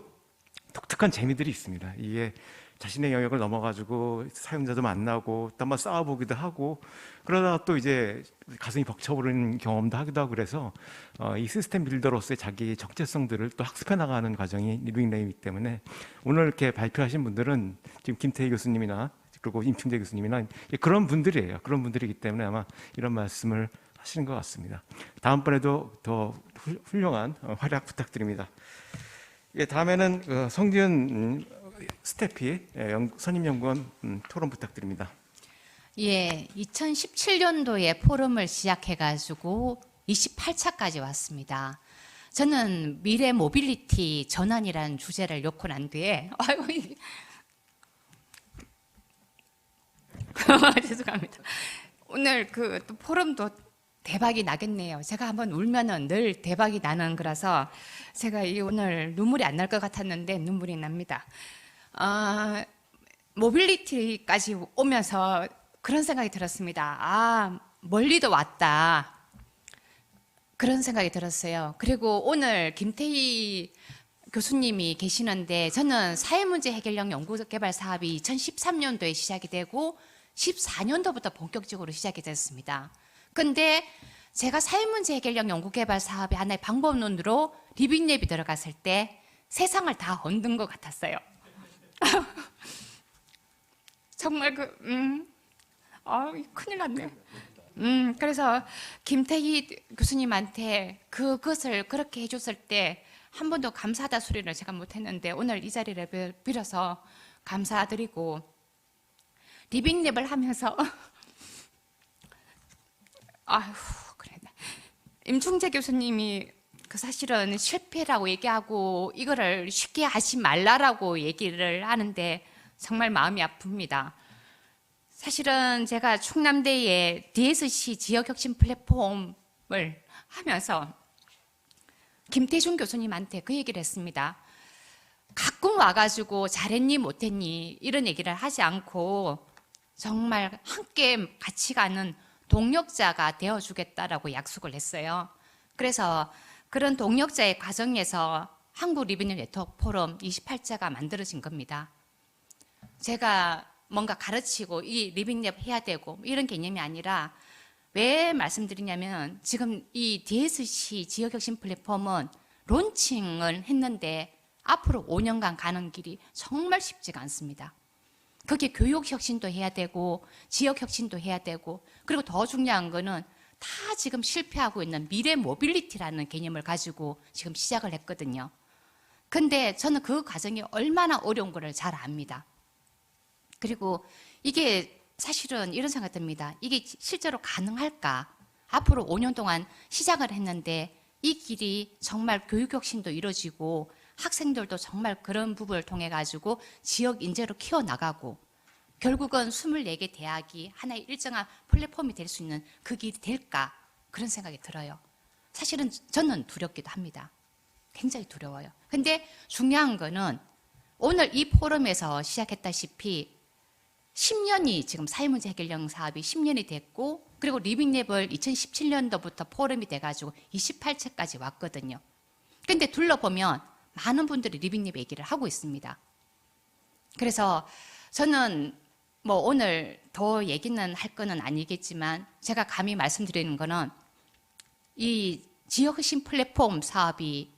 독특한 재미들이 있습니다. 이게 자신의 영역을 넘어가지고 사용자도 만나고 또 한번 싸워보기도 하고 그러다가 또 이제 가슴이 벅차오르는 경험도 하기도 하고 그래서 이 시스템 빌더로서의 자기의 정체성들을 또 학습해 나가는 과정이 리빙랩이기 때문에 오늘 이렇게 발표하신 분들은 지금 김태희 교수님이나 그리고 임충재 교수님이나 그런 분들이에요. 그런 분들이기 때문에 아마 이런 말씀을 하시는 것 같습니다. 다음번에도 더 훌륭한 활약 부탁드립니다. 예, 다음에는 성지은 스태피 선임연구원 토론 부탁드립니다. 예, 2017년도에 포럼을 시작해가지고 28차까지 왔습니다. 저는 미래 모빌리티 전환이라는 주제를 놓고 난 뒤에, 아이고, 죄송합니다. 오늘 그 또 포럼도 대박이 나겠네요. 제가 한번 울면은 늘 대박이 나는 거라서 제가 오늘 눈물이 안 날 것 같았는데 눈물이 납니다. 모빌리티까지 오면서 그런 생각이 들었습니다. 아, 멀리도 왔다. 그런 생각이 들었어요. 그리고 오늘 김태희 교수님이 계시는데 저는 사회문제 해결력 연구개발 사업이 2013년도에 시작이 되고 14년도부터 본격적으로 시작이 됐습니다. 근데 제가 사회문제 해결력 연구개발 사업의 하나의 방법론으로 리빙랩이 들어갔을 때 세상을 다 얻는 것 같았어요. 정말 큰일 났네. 그래서 김태희 교수님한테 그것을 그렇게 해줬을 때 한 번도 감사하다 소리를 제가 못했는데 오늘 이 자리를 빌어서 감사드리고 리빙랩을 하면서 그래. 임충재 교수님이 사실은 실패라고 얘기하고 이거를 쉽게 하지 말라라고 얘기를 하는데 정말 마음이 아픕니다. 사실은 제가 충남대의 DSC 지역혁신 플랫폼을 하면서 김태준 교수님한테 그 얘기를 했습니다. 가끔 와가지고 잘했니 못했니 이런 얘기를 하지 않고 정말 함께 같이 가는 동력자가 되어주겠다라고 약속을 했어요. 그래서 그런 동력자의 과정에서 한국 리빙랩 네트워크 포럼 28자가 만들어진 겁니다. 제가 뭔가 가르치고 이 리빙랩 해야 되고 이런 개념이 아니라 왜 말씀드리냐면 지금 이 DSC 지역혁신 플랫폼은 론칭을 했는데 앞으로 5년간 가는 길이 정말 쉽지가 않습니다. 그게 교육혁신도 해야 되고 지역혁신도 해야 되고 그리고 더 중요한 거는 다 지금 실패하고 있는 미래 모빌리티라는 개념을 가지고 지금 시작을 했거든요. 근데 저는 그 과정이 얼마나 어려운 거를 잘 압니다. 그리고 이게 사실은 이런 생각이 듭니다. 이게 실제로 가능할까? 앞으로 5년 동안 시작을 했는데 이 길이 정말 교육혁신도 이루어지고 학생들도 정말 그런 부분을 통해 가지고 지역 인재로 키워나가고 결국은 24개 대학이 하나의 일정한 플랫폼이 될 수 있는 그 길이 될까? 그런 생각이 들어요. 사실은 저는 두렵기도 합니다. 굉장히 두려워요. 근데 중요한 거는 오늘 이 포럼에서 시작했다시피 10년이 지금 사회문제 해결령 사업이 10년이 됐고, 그리고 리빙랩을 2017년도부터 포럼이 돼가지고 28채까지 왔거든요. 근데 둘러보면 많은 분들이 리빙랩 얘기를 하고 있습니다. 그래서 저는 뭐 오늘 더 얘기는 할 거는 아니겠지만 제가 감히 말씀드리는 거는 이 지역核심 플랫폼 사업이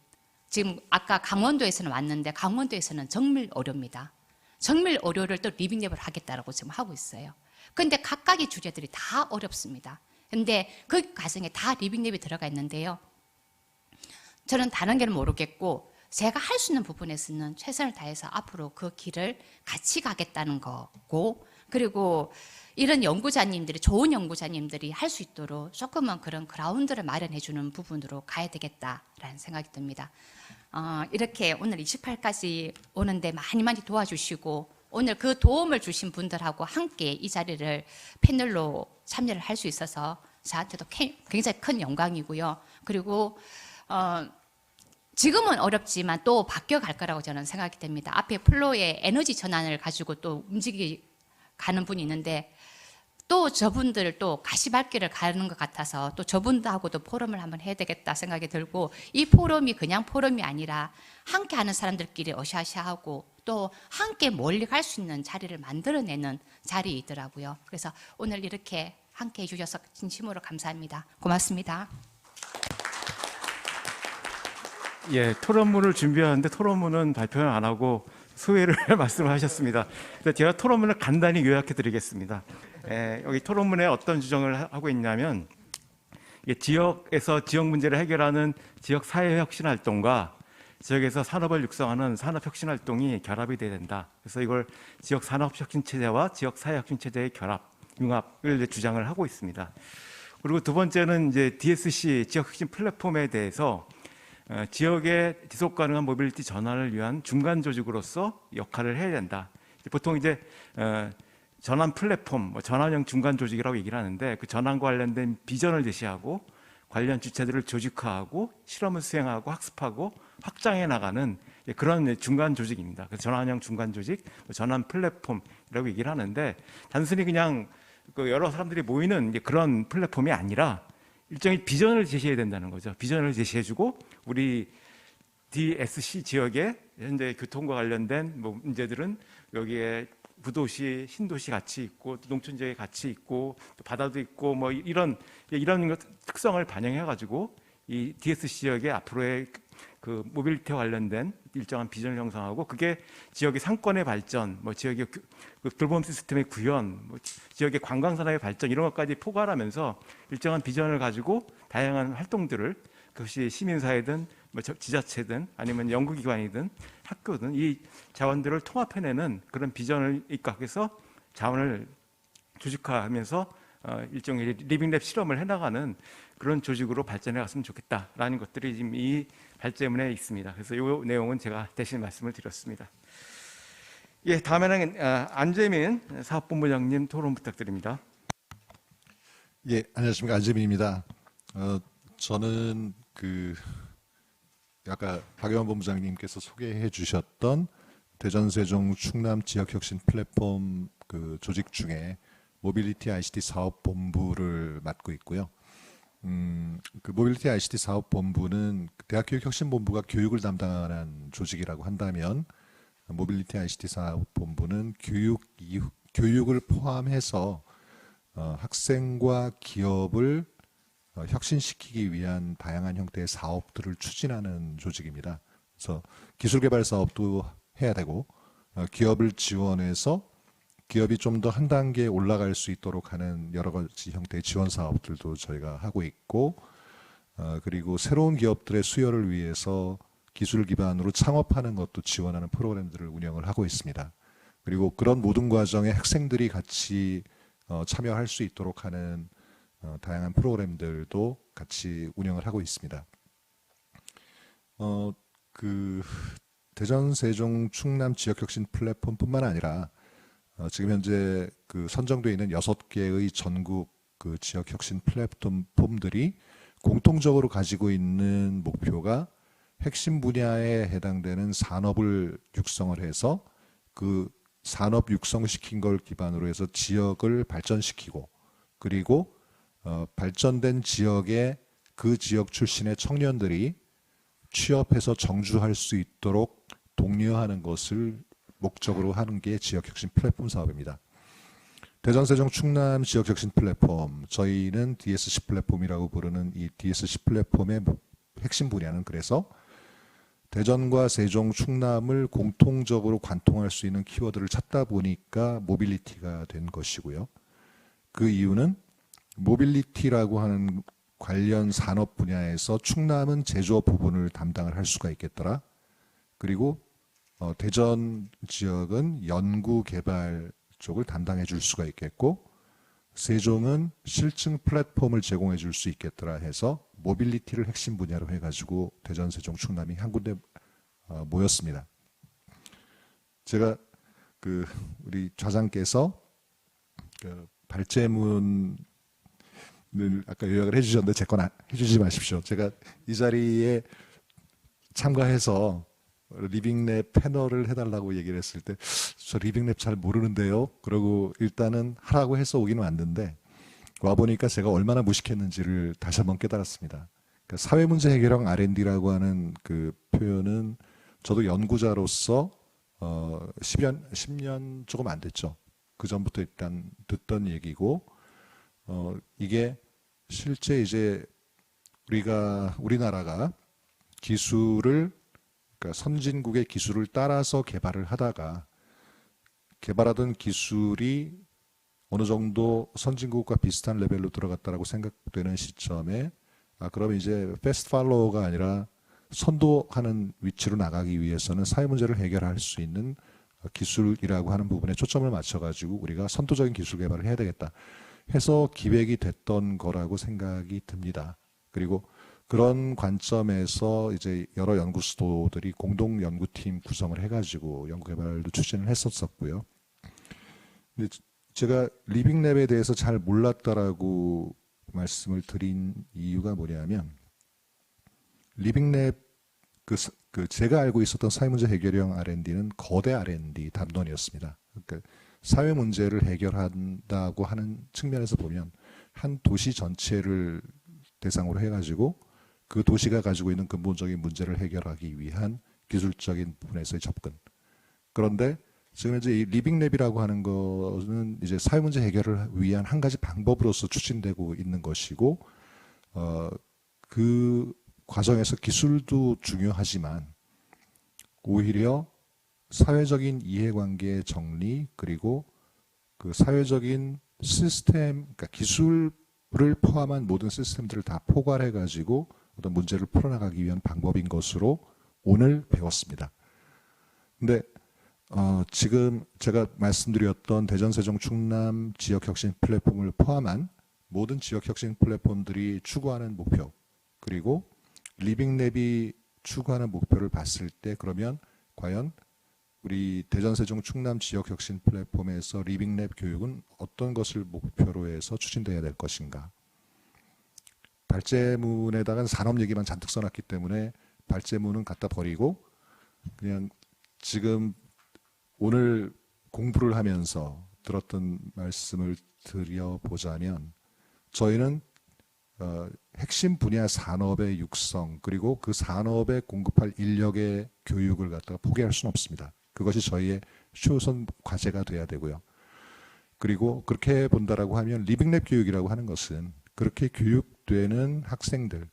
지금 아까 강원도에서는 왔는데 강원도에서는 정밀 의료입니다. 정밀 의료를 또 리빙랩을 하겠다라고 지금 하고 있어요. 그런데 각각의 주제들이 다 어렵습니다. 근데 그 과정에 다 리빙랩이 들어가 있는데요. 저는 다른 게는 모르겠고 제가 할 수 있는 부분에서는 최선을 다해서 앞으로 그 길을 같이 가겠다는 거고, 그리고 이런 연구자님들이, 좋은 연구자님들이 할 수 있도록 조금은 그런 그라운드를 마련해 주는 부분으로 가야 되겠다라는 생각이 듭니다. 이렇게 오늘 28까지 오는데 많이 도와주시고 오늘 그 도움을 주신 분들하고 함께 이 자리를 패널로 참여를 할 수 있어서 저한테도 굉장히 큰 영광이고요. 그리고 지금은 어렵지만 또 바뀌어갈 거라고 저는 생각이 됩니다. 앞에 플로의 에너지 전환을 가지고 또 가는 분이 있는데 또 저분들 또 가시밭길을 가는 것 같아서 또 저분들하고도 포럼을 한번 해야 되겠다 생각이 들고, 이 포럼이 그냥 포럼이 아니라 함께 하는 사람들끼리 어샤샤하고 또 함께 멀리 갈 수 있는 자리를 만들어내는 자리이더라고요. 그래서 오늘 이렇게 함께 해주셔서 진심으로 감사합니다. 고맙습니다. 예, 토론문을 준비하는데 토론문은 발표는 안 하고 소회를 말씀을 하셨습니다. 그래서 제가 토론문을 간단히 요약해 드리겠습니다. 여기 토론문에 어떤 주장을 하고 있냐면, 지역에서 지역 문제를 해결하는 지역 사회 혁신 활동과 지역에서 산업을 육성하는 산업 혁신 활동이 결합이 돼야 된다. 그래서 이걸 지역 산업 혁신 체제와 지역 사회 혁신 체제의 결합, 융합을 주장을 하고 있습니다. 그리고 두 번째는 이제 DSC 지역 혁신 플랫폼에 대해서 지역의 지속 가능한 모빌리티 전환을 위한 중간 조직으로서 역할을 해야 된다. 보통 이제 전환 플랫폼, 전환형 중간 조직이라고 얘기를 하는데, 그 전환과 관련된 비전을 제시하고 관련 주체들을 조직화하고 실험을 수행하고 학습하고 확장해 나가는 그런 중간 조직입니다. 그래서 전환형 중간 조직, 전환 플랫폼이라고 얘기를 하는데, 단순히 그냥 여러 사람들이 모이는 그런 플랫폼이 아니라 일정의 비전을 제시해야 된다는 거죠. 비전을 제시해주고 우리 DSC 지역의 현재 교통과 관련된 문제들은 여기에 부도시, 신도시 같이 있고 농촌 지역에 같이 있고 또 바다도 있고 뭐 이런 특성을 반영해가지고 이 DSC 지역의 앞으로의 그 모빌리티와 관련된 일정한 비전을 형성하고, 그게 지역의 상권의 발전, 뭐 지역의 그 돌봄 시스템의 구현, 뭐 지역의 관광 산업의 발전 이런 것까지 포괄하면서 일정한 비전을 가지고 다양한 활동들을, 그것이 시민사회든 뭐 지자체든 아니면 연구기관이든 학교든 이 자원들을 통합해내는 그런 비전을 입각해서 자원을 조직화하면서 일종의 리빙랩 실험을 해나가는 그런 조직으로 발전해 갔으면 좋겠다라는 것들이 지금 이 발제문에 있습니다. 그래서 이 내용은 제가 대신 말씀을 드렸습니다. 예, 다음에는 안재민 사업본부장님 토론 부탁드립니다. 예, 안녕하십니까, 안재민입니다. 저는 아까 박영환 본부장님께서 소개해 주셨던 대전, 세종, 충남 지역혁신 플랫폼 그 조직 중에 모빌리티 ICT 사업본부를 맡고 있고요. 그 모빌리티 ICT 사업본부는 대학교육혁신본부가 교육을 담당하는 조직이라고 한다면, 모빌리티 ICT 사업본부는 교육을 포함해서 학생과 기업을 혁신시키기 위한 다양한 형태의 사업들을 추진하는 조직입니다. 그래서 기술개발 사업도 해야 되고, 기업을 지원해서 기업이 좀 더 한 단계 올라갈 수 있도록 하는 여러 가지 형태의 지원 사업들도 저희가 하고 있고, 그리고 새로운 기업들의 수요를 위해서 기술 기반으로 창업하는 것도 지원하는 프로그램들을 운영을 하고 있습니다. 그리고 그런 모든 과정에 학생들이 같이 참여할 수 있도록 하는 다양한 프로그램들도 같이 운영을 하고 있습니다. 대전, 세종, 충남 지역혁신 플랫폼뿐만 아니라 지금 현재 선정되어 있는 6개의 전국 지역혁신 플랫폼들이 공통적으로 가지고 있는 목표가 핵심 분야에 해당되는 산업을 육성을 해서 그 산업 육성시킨 걸 기반으로 해서 지역을 발전시키고 그리고 발전된 지역에 그 지역 출신의 청년들이 취업해서 정주할 수 있도록 독려하는 것을 목적으로 하는 게 지역혁신 플랫폼 사업입니다. 대전, 세종, 충남 지역혁신 플랫폼, 저희는 DSC 플랫폼이라고 부르는 이 DSC 플랫폼의 핵심 분야는 그래서 대전과 세종, 충남을 공통적으로 관통할 수 있는 키워드를 찾다 보니까 모빌리티가 된 것이고요. 그 이유는 모빌리티라고 하는 관련 산업 분야에서 충남은 제조업 부분을 담당을 할 수가 있겠더라. 그리고 대전 지역은 연구 개발 쪽을 담당해 줄 수가 있겠고 세종은 실증 플랫폼을 제공해 줄 수 있겠더라 해서 모빌리티를 핵심 분야로 해가지고 대전, 세종, 충남이 한 군데 모였습니다. 제가 우리 좌장께서 발제문을 아까 요약을 해주셨는데 제 건 해주지 마십시오. 제가 이 자리에 참가해서 리빙랩 패널을 해달라고 얘기를 했을 때 저 리빙랩 잘 모르는데요. 그러고 일단은 하라고 해서 오긴 왔는데 와보니까 제가 얼마나 무식했는지를 다시 한번 깨달았습니다. 그러니까 사회문제 해결형 R&D라고 하는 그 표현은 저도 연구자로서 10년 조금 안 됐죠. 그 전부터 일단 듣던 얘기고 이게 실제 이제 우리나라가 기술을 그러니까 선진국의 기술을 따라서 개발을 하다가 개발하던 기술이 어느 정도 선진국과 비슷한 레벨로 들어갔다라고 생각되는 시점에 그럼 이제 패스트 팔로워가 아니라 선도하는 위치로 나가기 위해서는 사회 문제를 해결할 수 있는 기술이라고 하는 부분에 초점을 맞춰가지고 우리가 선도적인 기술 개발을 해야 되겠다 해서 기획이 됐던 거라고 생각이 듭니다. 그리고 그런 관점에서 이제 여러 연구소들이 공동 연구팀 구성을 해가지고 연구개발도 추진을 했었고요. 근데 제가 리빙랩에 대해서 잘 몰랐다라고 말씀을 드린 이유가 뭐냐면 리빙랩 제가 알고 있었던 사회문제 해결형 R&D는 거대 R&D 담론이었습니다. 그러니까 사회 문제를 해결한다고 하는 측면에서 보면 한 도시 전체를 대상으로 해가지고 그 도시가 가지고 있는 근본적인 문제를 해결하기 위한 기술적인 부분에서의 접근. 그런데 지금 이제 이 리빙랩이라고 하는 거는 이제 사회 문제 해결을 위한 한 가지 방법으로서 추진되고 있는 것이고, 그 과정에서 기술도 중요하지만 오히려 사회적인 이해관계의 정리 그리고 그 사회적인 시스템, 그러니까 기술을 포함한 모든 시스템들을 다 포괄해 가지고 어떤 문제를 풀어나가기 위한 방법인 것으로 오늘 배웠습니다. 근데 지금 제가 말씀드렸던 대전, 세종, 충남 지역혁신 플랫폼을 포함한 모든 지역혁신 플랫폼들이 추구하는 목표 그리고 리빙랩이 추구하는 목표를 봤을 때 그러면 과연 우리 대전, 세종, 충남 지역혁신 플랫폼에서 리빙랩 교육은 어떤 것을 목표로 해서 추진돼야 될 것인가. 발제문에다가 산업 얘기만 잔뜩 써놨기 때문에 발제문은 갖다 버리고 그냥 지금 오늘 공부를 하면서 들었던 말씀을 드려보자면 저희는 핵심 분야 산업의 육성 그리고 그 산업에 공급할 인력의 교육을 갖다가 포기할 수는 없습니다. 그것이 저희의 최우선 과제가 돼야 되고요. 그리고 그렇게 본다라고 하면 리빙랩 교육이라고 하는 것은 그렇게 교육되는 학생들,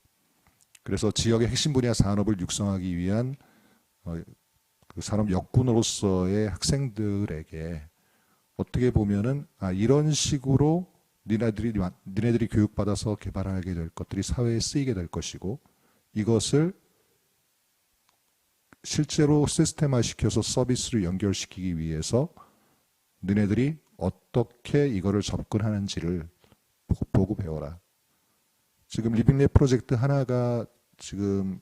그래서 지역의 핵심 분야 산업을 육성하기 위한 그 산업 역군으로서의 학생들에게 어떻게 보면은 이런 식으로 니네들이 교육받아서 개발하게 될 것들이 사회에 쓰이게 될 것이고 이것을 실제로 시스템화시켜서 서비스를 연결시키기 위해서 너네들이 어떻게 이거를 접근하는지를 보고 배워라. 지금 리빙랩 프로젝트 하나가 지금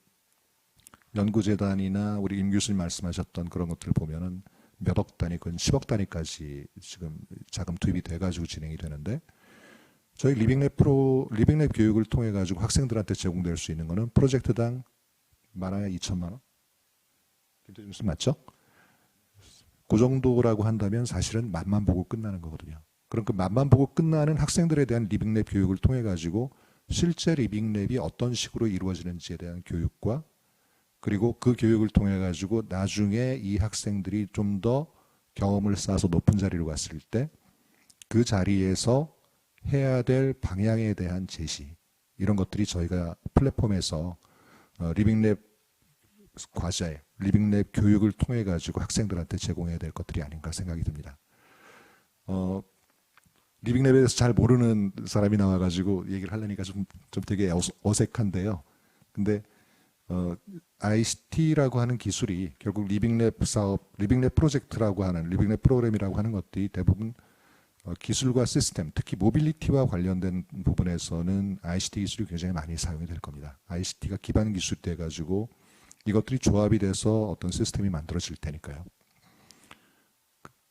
연구재단이나 우리 임 교수님 말씀하셨던 그런 것들을 보면은 몇억 단위, 그건 10억 단위까지 지금 자금 투입이 돼가지고 진행이 되는데 저희 리빙랩 교육을 통해 가지고 학생들한테 제공될 수 있는 거는 프로젝트당 많아야 2천만 원. 김태준 교수님 맞죠? 그 정도라고 한다면 사실은 맛만 보고 끝나는 거거든요. 그럼 그 맛만 보고 끝나는 학생들에 대한 리빙랩 교육을 통해 가지고 실제 리빙랩이 어떤 식으로 이루어지는지에 대한 교육과 그리고 그 교육을 통해 가지고 나중에 이 학생들이 좀 더 경험을 쌓아서 높은 자리로 갔을 때 그 자리에서 해야 될 방향에 대한 제시, 이런 것들이 저희가 플랫폼에서 리빙랩 과제, 리빙랩 교육을 통해 가지고 학생들한테 제공해야 될 것들이 아닌가 생각이 듭니다. 리빙랩에 대해서 잘 모르는 사람이 나와가지고 얘기를 하려니까 좀 되게 어색한데요. 근데 ICT라고 하는 기술이 결국 리빙랩 사업, 리빙랩 프로젝트라고 하는, 리빙랩 프로그램이라고 하는 것들이 대부분 기술과 시스템, 특히 모빌리티와 관련된 부분에서는 ICT 기술이 굉장히 많이 사용이 될 겁니다. ICT가 기반 기술이 돼가지고 이것들이 조합이 돼서 어떤 시스템이 만들어질 테니까요.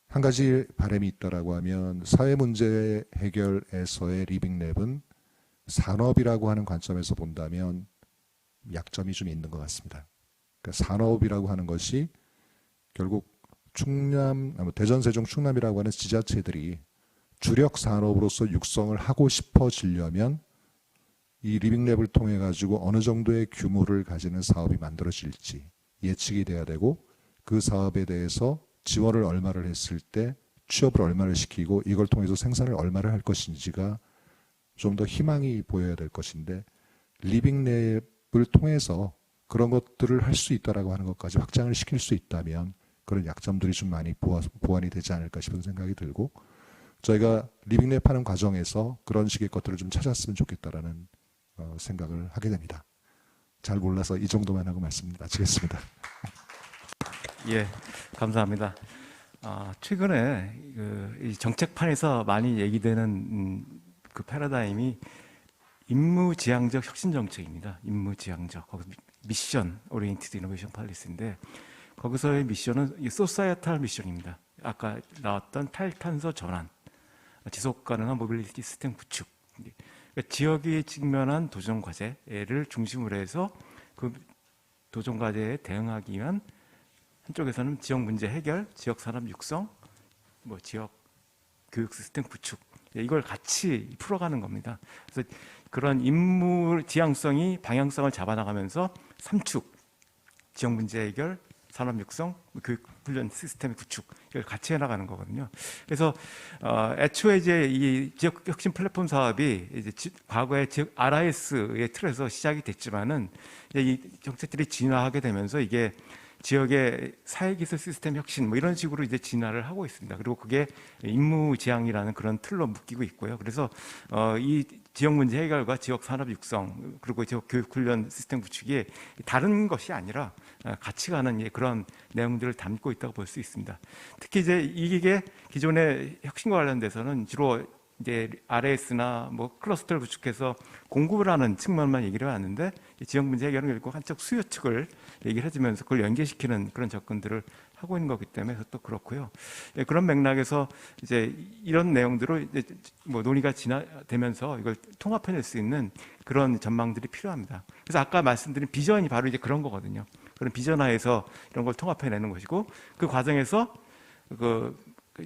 한 가지 바람이 있다라고 하면 사회 문제 해결에서의 리빙랩은 산업이라고 하는 관점에서 본다면 약점이 좀 있는 것 같습니다. 그러니까 산업이라고 하는 것이 결국 대전, 세종, 충남이라고 하는 지자체들이 주력 산업으로서 육성을 하고 싶어지려면 이 리빙랩을 통해 가지고 어느 정도의 규모를 가지는 사업이 만들어질지 예측이 돼야 되고, 그 사업에 대해서 지원을 얼마를 했을 때 취업을 얼마를 시키고 이걸 통해서 생산을 얼마를 할 것인지가 좀 더 희망이 보여야 될 것인데, 리빙랩을 통해서 그런 것들을 할 수 있다라고 하는 것까지 확장을 시킬 수 있다면 그런 약점들이 좀 많이 보완이 되지 않을까 싶은 생각이 들고, 저희가 리빙랩 하는 과정에서 그런 식의 것들을 좀 찾았으면 좋겠다라는 생각을 하게 됩니다. 잘 몰라서 이 정도만 하고 말씀 마치겠습니다. 예, 감사합니다. 최근에 이 정책판에서 많이 얘기되는 그 패러다임이 임무지향적 혁신 정책입니다. 임무지향적, 거기서 미션 오리엔티드 이노베이션 팔리시인데, 거기서의 미션은 이 소사이어탈 미션입니다. 아까 나왔던 탈탄소 전환, 지속 가능한 모빌리티 시스템 구축, 그러니까 지역이 직면한 도전 과제를 중심으로 해서 그 도전 과제에 대응하기 위한, 한쪽에서는 지역 문제 해결, 지역 산업 육성, 지역 교육 시스템 구축, 이걸 같이 풀어가는 겁니다. 그래서 그런 임무 지향성이 방향성을 잡아나가면서 3축, 지역 문제 해결, 산업 육성, 교육 훈련 시스템 구축, 이걸 같이 해나가는 거거든요. 그래서 애초에 이제 이 지역 혁신 플랫폼 사업이 이제 과거에 즉 RIS의 틀에서 시작이 됐지만은 이제 이 정책들이 진화하게 되면서 이게 지역의 사회기술 시스템 혁신 이런 식으로 이제 진화를 하고 있습니다. 그리고 그게 임무지향이라는 그런 틀로 묶이고 있고요. 그래서 이 지역 문제 해결과 지역 산업 육성, 그리고 지역 교육 훈련 시스템 구축이 다른 것이 아니라 같이 가는 그런 내용들을 담고 있다고 볼 수 있습니다. 특히 이제 이게 기존의 혁신과 관련돼서는 주로 이제 RS나 클러스터를 구축해서 공급을 하는 측면만 얘기를 해왔는데, 지역 문제 해결은 결국 한쪽 수요 측을 얘기를 해주면서 그걸 연계시키는 그런 접근들을 하고 있는 거기 때문에 또 그렇고요. 그런 맥락에서 이제 이런 내용들을 이제 논의가 진화되면서 이걸 통합해낼 수 있는 그런 전망들이 필요합니다. 그래서 아까 말씀드린 비전이 바로 이제 그런 거거든요. 그런 비전화해서 이런 걸 통합해내는 것이고, 그 과정에서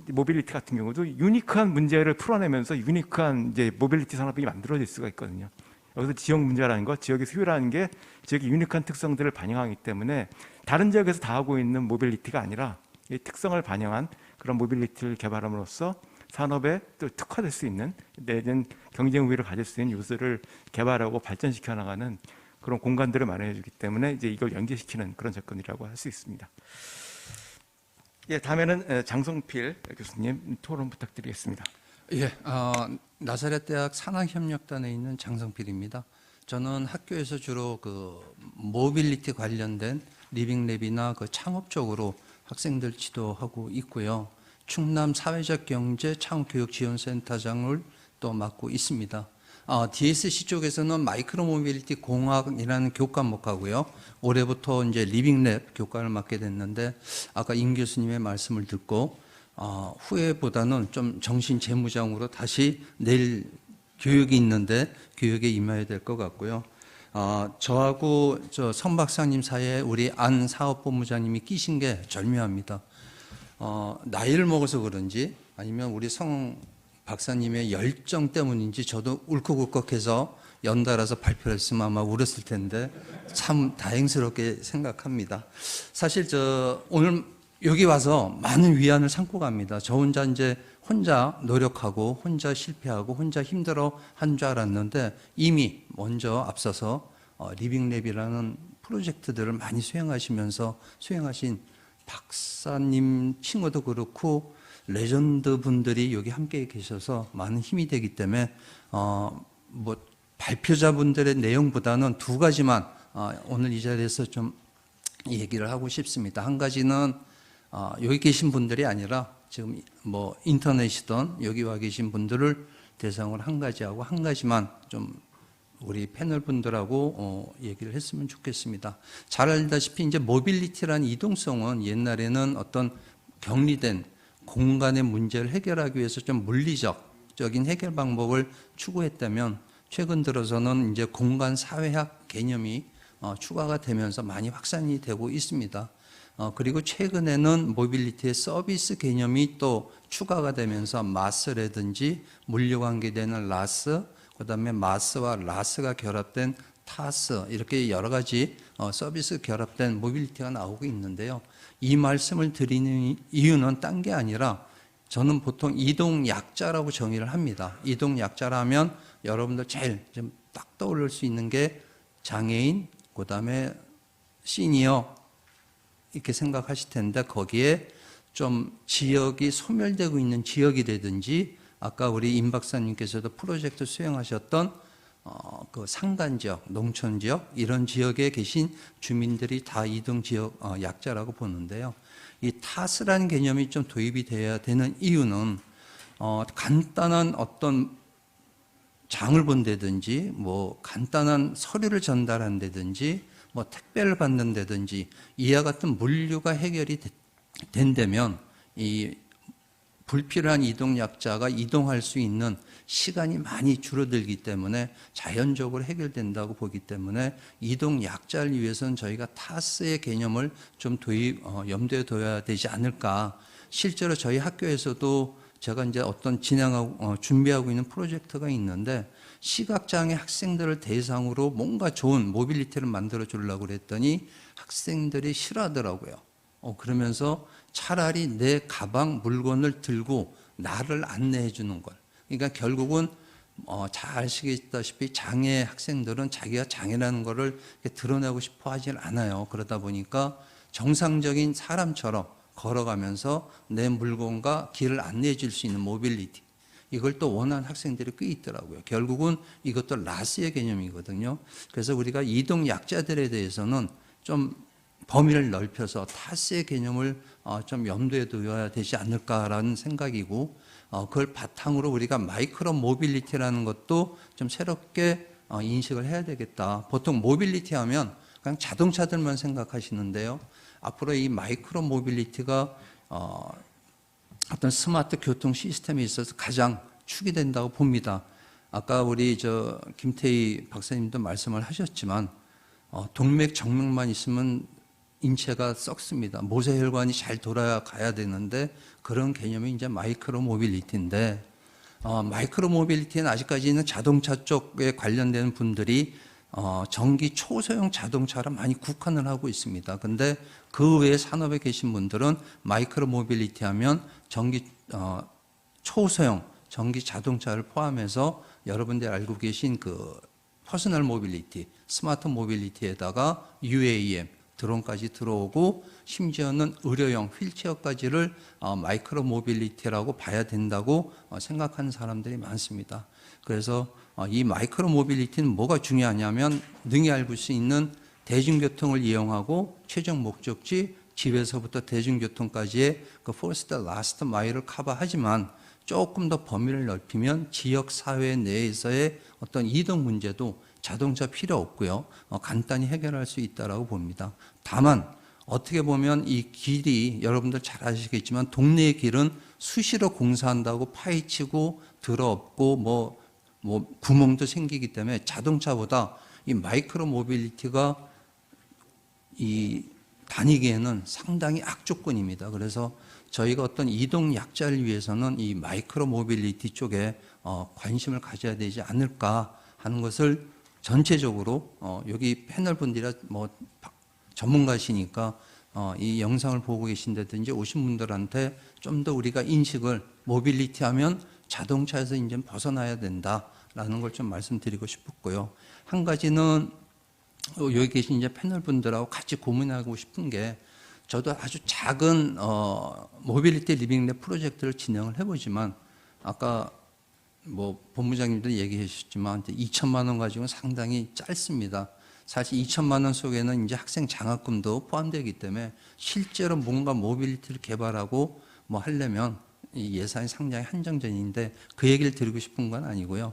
모빌리티 같은 경우도 유니크한 문제를 풀어내면서 유니크한 이제 모빌리티 산업이 만들어질 수가 있거든요. 여기서 지역 문제라는 것, 지역의 수요라는 게 지역의 유니크한 특성들을 반영하기 때문에 다른 지역에서 다 하고 있는 모빌리티가 아니라 이 특성을 반영한 그런 모빌리티를 개발함으로써 산업에 또 특화될 수 있는, 내년 경쟁 우위를 가질 수 있는 요소를 개발하고 발전시켜 나가는 그런 공간들을 마련해 주기 때문에 이제 이걸 연계시키는 그런 접근이라고 할 수 있습니다. 예, 다음에는 장성필 교수님 토론 부탁드리겠습니다. 예, 나사렛대학 산학협력단에 있는 장성필입니다. 저는 학교에서 주로 그 모빌리티 관련된 리빙랩이나 그 창업 쪽으로 학생들 지도하고 있고요. 충남 사회적 경제 창업교육지원센터장을 또 맡고 있습니다. DSC 쪽에서는 마이크로 모빌리티 공학이라는 교과목하고요. 올해부터 이제 리빙랩 교과를 맡게 됐는데, 아까 임 교수님의 말씀을 듣고 후회보다는 좀 정신 재무장으로 다시 내일 교육이 있는데 교육에 임해야 될 것 같고요. 저하고 성 박사님 사이에 우리 안 사업본부장님이 끼신 게 절묘합니다. 나이를 먹어서 그런지 아니면 우리 성 박사님의 열정 때문인지 저도 울컥울컥해서 연달아서 발표를 했으면 아마 울었을 텐데 참 다행스럽게 생각합니다. 사실 저 오늘 여기 와서 많은 위안을 삼고 갑니다. 저 혼자 이제 혼자 노력하고 혼자 실패하고 혼자 힘들어 한 줄 알았는데 이미 먼저 앞서서 리빙랩이라는 프로젝트들을 많이 수행하시면서 수행하신 박사님 친구도 그렇고 레전드 분들이 여기 함께 계셔서 많은 힘이 되기 때문에 뭐 발표자분들의 내용보다는 두 가지만 오늘 이 자리에서 좀 얘기를 하고 싶습니다. 한 가지는 여기 계신 분들이 아니라 지금 뭐 인터넷이든 여기 와 계신 분들을 대상으로 한 가지하고 한 가지만 좀 우리 패널 분들하고 얘기를 했으면 좋겠습니다. 잘 알다시피 이제 모빌리티라는 이동성은 옛날에는 어떤 격리된 공간의 문제를 해결하기 위해서 좀 물리적인 해결 방법을 추구했다면 최근 들어서는 이제 공간 사회학 개념이 추가가 되면서 많이 확산이 되고 있습니다. 그리고 최근에는 모빌리티의 서비스 개념이 또 추가가 되면서 마스라든지 물류 관계되는 라스, 그다음에 마스와 라스가 결합된 타스 이렇게 여러 가지 서비스 결합된 모빌리티가 나오고 있는데요. 이 말씀을 드리는 이유는 딴 게 아니라 저는 보통 이동 약자라고 정의를 합니다. 이동 약자라면 여러분들 제일 좀 딱 떠올릴 수 있는 게 장애인, 그다음에 시니어 이렇게 생각하실 텐데 거기에 좀 지역이 소멸되고 있는 지역이라든지 아까 우리 임 박사님께서도 프로젝트 수행하셨던 그 산간 지역, 농촌 지역 이런 지역에 계신 주민들이 다 이동 지역 약자라고 보는데요. 이 타스라는 개념이 좀 도입이 돼야 되는 이유는 간단한 어떤 장을 본다든지 뭐 간단한 서류를 전달한다든지 뭐 택배를 받는다든지 이와 같은 물류가 해결이 된다면 이 불필요한 이동 약자가 이동할 수 있는 시간이 많이 줄어들기 때문에 자연적으로 해결된다고 보기 때문에 이동 약자를 위해서는 저희가 타스의 개념을 좀 염두에 둬야 되지 않을까. 실제로 저희 학교에서도 제가 이제 어떤 준비하고 있는 프로젝트가 있는데 시각장애 학생들을 대상으로 뭔가 좋은 모빌리티를 만들어 주려고 그랬더니 학생들이 싫어하더라고요. 그러면서 차라리 내 가방 물건을 들고 나를 안내해 주는 것. 그러니까 결국은 잘 아시겠다시피 장애 학생들은 자기가 장애라는 것을 드러내고 싶어 하질 않아요. 그러다 보니까 정상적인 사람처럼 걸어가면서 내 물건과 길을 안내해 줄 수 있는 모빌리티. 이걸 또 원하는 학생들이 꽤 있더라고요. 결국은 이것도 라스의 개념이거든요. 그래서 우리가 이동 약자들에 대해서는 좀 범위를 넓혀서 타스의 개념을 좀 염두에 둬야 되지 않을까라는 생각이고 그걸 바탕으로 우리가 마이크로 모빌리티라는 것도 좀 새롭게 인식을 해야 되겠다. 보통 모빌리티 하면 그냥 자동차들만 생각하시는데요. 앞으로 이 마이크로 모빌리티가 어떤 스마트 교통 시스템에 있어서 가장 축이 된다고 봅니다. 아까 우리 김태희 박사님도 말씀을 하셨지만 동맥 정맥만 있으면 인체가 썩습니다. 모세혈관이 잘 돌아가야 되는데 그런 개념이 이제 마이크로 모빌리티인데 마이크로 모빌리티는 아직까지는 자동차 쪽에 관련되는 분들이 전기 초소형 자동차를 많이 국한을 하고 있습니다. 근데 그 외에 산업에 계신 분들은 마이크로 모빌리티 하면 초소형 전기 자동차를 포함해서 여러분들이 알고 계신 그 퍼스널 모빌리티, 스마트 모빌리티에다가 UAM, 드론까지 들어오고 심지어는 의료용 휠체어까지를 마이크로 모빌리티라고 봐야 된다고 생각하는 사람들이 많습니다. 그래서 이 마이크로 모빌리티는 뭐가 중요하냐면 능히 알고 수 있는 대중교통을 이용하고 최종 목적지 집에서부터 대중교통까지의 그 first, last mile을 커버하지만 조금 더 범위를 넓히면 지역 사회 내에서의 어떤 이동 문제도 자동차 필요 없고요. 간단히 해결할 수 있다라고 봅니다. 다만 어떻게 보면 이 길이 여러분들 잘 아시겠지만 동네의 길은 수시로 공사한다고 파헤치고 더럽고 뭐 구멍도 생기기 때문에 자동차보다 이 마이크로 모빌리티가 이 다니기에는 상당히 악조건입니다. 그래서 저희가 어떤 이동 약자를 위해서는 이 마이크로 모빌리티 쪽에 관심을 가져야 되지 않을까 하는 것을 전체적으로 여기 패널 분들이 뭐 전문가시니까 이 영상을 보고 계신다든지 오신 분들한테 좀 더 우리가 인식을 모빌리티 하면 자동차에서 이제 벗어나야 된다라는 걸 좀 말씀드리고 싶었고요. 한 가지는 여기 계신 이제 패널 분들하고 같이 고민하고 싶은 게 저도 아주 작은 모빌리티 리빙랩 프로젝트를 진행을 해보지만 아까 뭐 본부장님도 얘기해 주셨지만 2천만 원 가지고는 상당히 짧습니다. 사실 2천만 원 속에는 이제 학생 장학금도 포함되기 때문에 실제로 뭔가 모빌리티를 개발하고 뭐 하려면 이 예산이 상당히 한정적인데 그 얘기를 드리고 싶은 건 아니고요.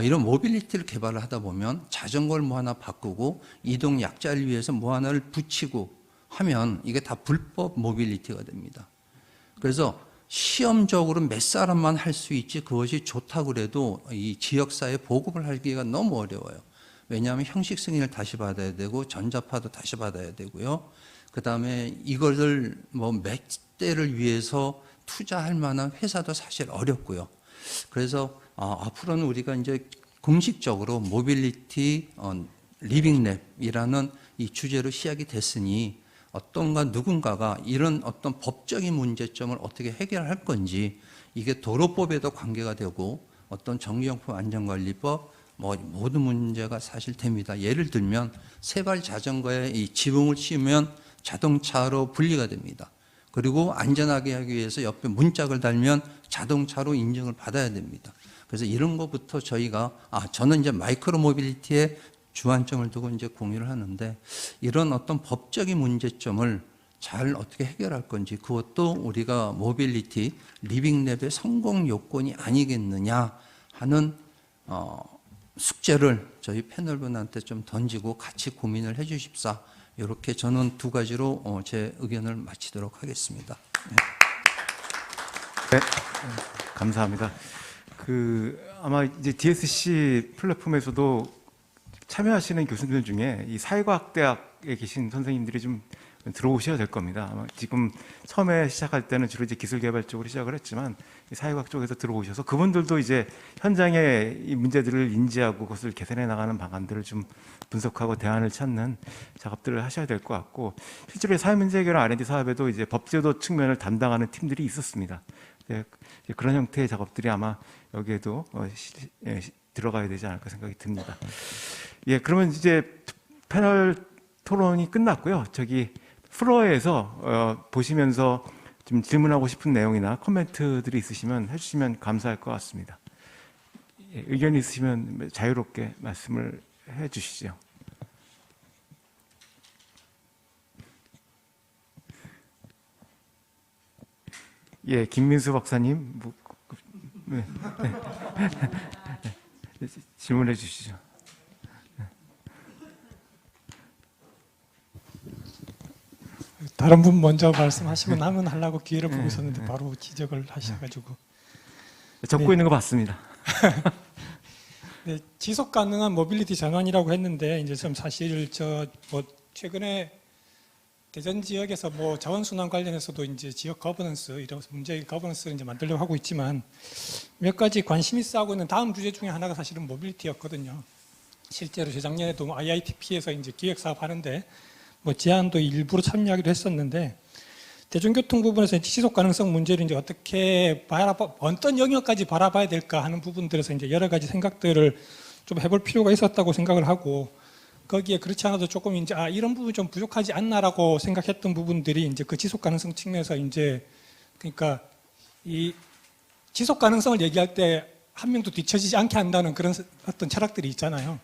이런 모빌리티를 개발을 하다 보면 자전거를 뭐 하나 바꾸고 이동 약자를 위해서 뭐 하나를 붙이고 하면 이게 다 불법 모빌리티가 됩니다. 그래서 시험적으로 몇 사람만 할 수 있지 그것이 좋다고 그래도 이 지역사회에 보급을 하기가 너무 어려워요. 왜냐하면 형식 승인을 다시 받아야 되고 전자파도 다시 받아야 되고요. 그 다음에 이것을 뭐 몇 대를 위해서 투자할 만한 회사도 사실 어렵고요. 그래서 앞으로는 우리가 이제 공식적으로 모빌리티 리빙랩이라는 이 주제로 시작이 됐으니 어떤가 누군가가 이런 어떤 법적인 문제점을 어떻게 해결할 건지 이게 도로법에도 관계가 되고 어떤 전기용품 안전관리법 뭐 모든 문제가 사실 됩니다. 예를 들면 세발 자전거에 이 지붕을 씌우면 자동차로 분리가 됩니다. 그리고 안전하게 하기 위해서 옆에 문짝을 달면 자동차로 인증을 받아야 됩니다. 그래서 이런 것부터 저희가 저는 이제 마이크로 모빌리티에 주안점을 두고 이제 공유를 하는데 이런 어떤 법적인 문제점을 잘 어떻게 해결할 건지 그것도 우리가 모빌리티 리빙랩의 성공 요건이 아니겠느냐 하는 숙제를 저희 패널분한테 좀 던지고 같이 고민을 해 주십사. 이렇게 저는 두 가지로 제 의견을 마치도록 하겠습니다. 네, 감사합니다. 아마 이제 DSC 플랫폼에서도 참여하시는 교수들 중에 이 사회과학대학에 계신 선생님들이 좀 들어오셔야 될 겁니다. 아마 지금 처음에 시작할 때는 주로 이제 기술개발 쪽으로 시작을 했지만 사회과학 쪽에서 들어오셔서 그분들도 이제 현장의 이 문제들을 인지하고 그것을 개선해 나가는 방안들을 좀 분석하고 대안을 찾는 작업들을 하셔야 될 것 같고 실제로 사회문제 해결 R&D 사업에도 이제 법제도 측면을 담당하는 팀들이 있었습니다. 그런 형태의 작업들이 아마 여기에도 들어가야 되지 않을까 생각이 듭니다. 예, 그러면 이제 패널 토론이 끝났고요. 플로어에서 보시면서 좀 질문하고 싶은 내용이나 코멘트들이 있으시면 해주시면 감사할 것 같습니다. 예, 의견이 있으시면 자유롭게 말씀을 해주시죠. 예, 김민수 박사님 질문해 주시죠. 다른 분 먼저 말씀하시고 나면 하려고 기회를 보고 있었는데 바로 지적을 하셔가지고 적고 있는 거 봤습니다. 네, 지속 가능한 모빌리티 전환이라고 했는데 이제 좀 사실 뭐 최근에 대전 지역에서 뭐 자원순환 관련해서도 이제 지역 거버넌스 이런 문제의 거버넌스를 이제 만들려고 하고 있지만 몇 가지 관심 있어 하고 있는 다음 주제 중에 하나가 사실은 모빌리티였거든요. 실제로 재작년에도 IIPP에서 이제 기획 사업 하는데 뭐 제안도 일부러 참여하기도 했었는데 대중교통 부분에서 지속 가능성 문제를 이제 어떻게 어떤 영역까지 바라봐야 될까 하는 부분들에서 이제 여러 가지 생각들을 좀 해볼 필요가 있었다고 생각을 하고 거기에 그렇지 않아도 조금 이제 이런 부분이 좀 부족하지 않나라고 생각했던 부분들이 이제 그 지속 가능성 측면에서 이제 그러니까 이 지속 가능성을 얘기할 때 한 명도 뒤처지지 않게 한다는 그런 어떤 철학들이 있잖아요.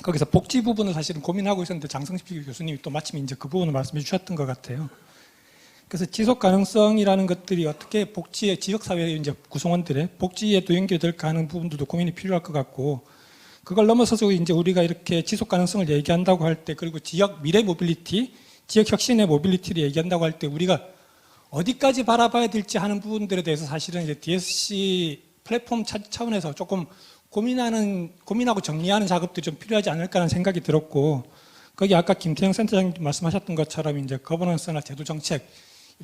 거기서 복지 부분을 사실은 고민하고 있었는데 장성식 교수님이 또 마침 이제 그 부분을 말씀해 주셨던 것 같아요. 그래서 지속 가능성이라는 것들이 어떻게 복지의 지역사회의 이제 구성원들의 복지에도 연결될까 하는 부분들도 고민이 필요할 것 같고 그걸 넘어서서 이제 우리가 이렇게 지속 가능성을 얘기한다고 할 때 그리고 지역 미래 모빌리티, 지역 혁신의 모빌리티를 얘기한다고 할 때 우리가 어디까지 바라봐야 될지 하는 부분들에 대해서 사실은 이제 DSC 플랫폼 차원에서 조금 고민하고 정리하는 작업들이 좀 필요하지 않을까라는 생각이 들었고 거기 아까 김태형 센터장님 말씀하셨던 것처럼 이제 거버넌스나 제도 정책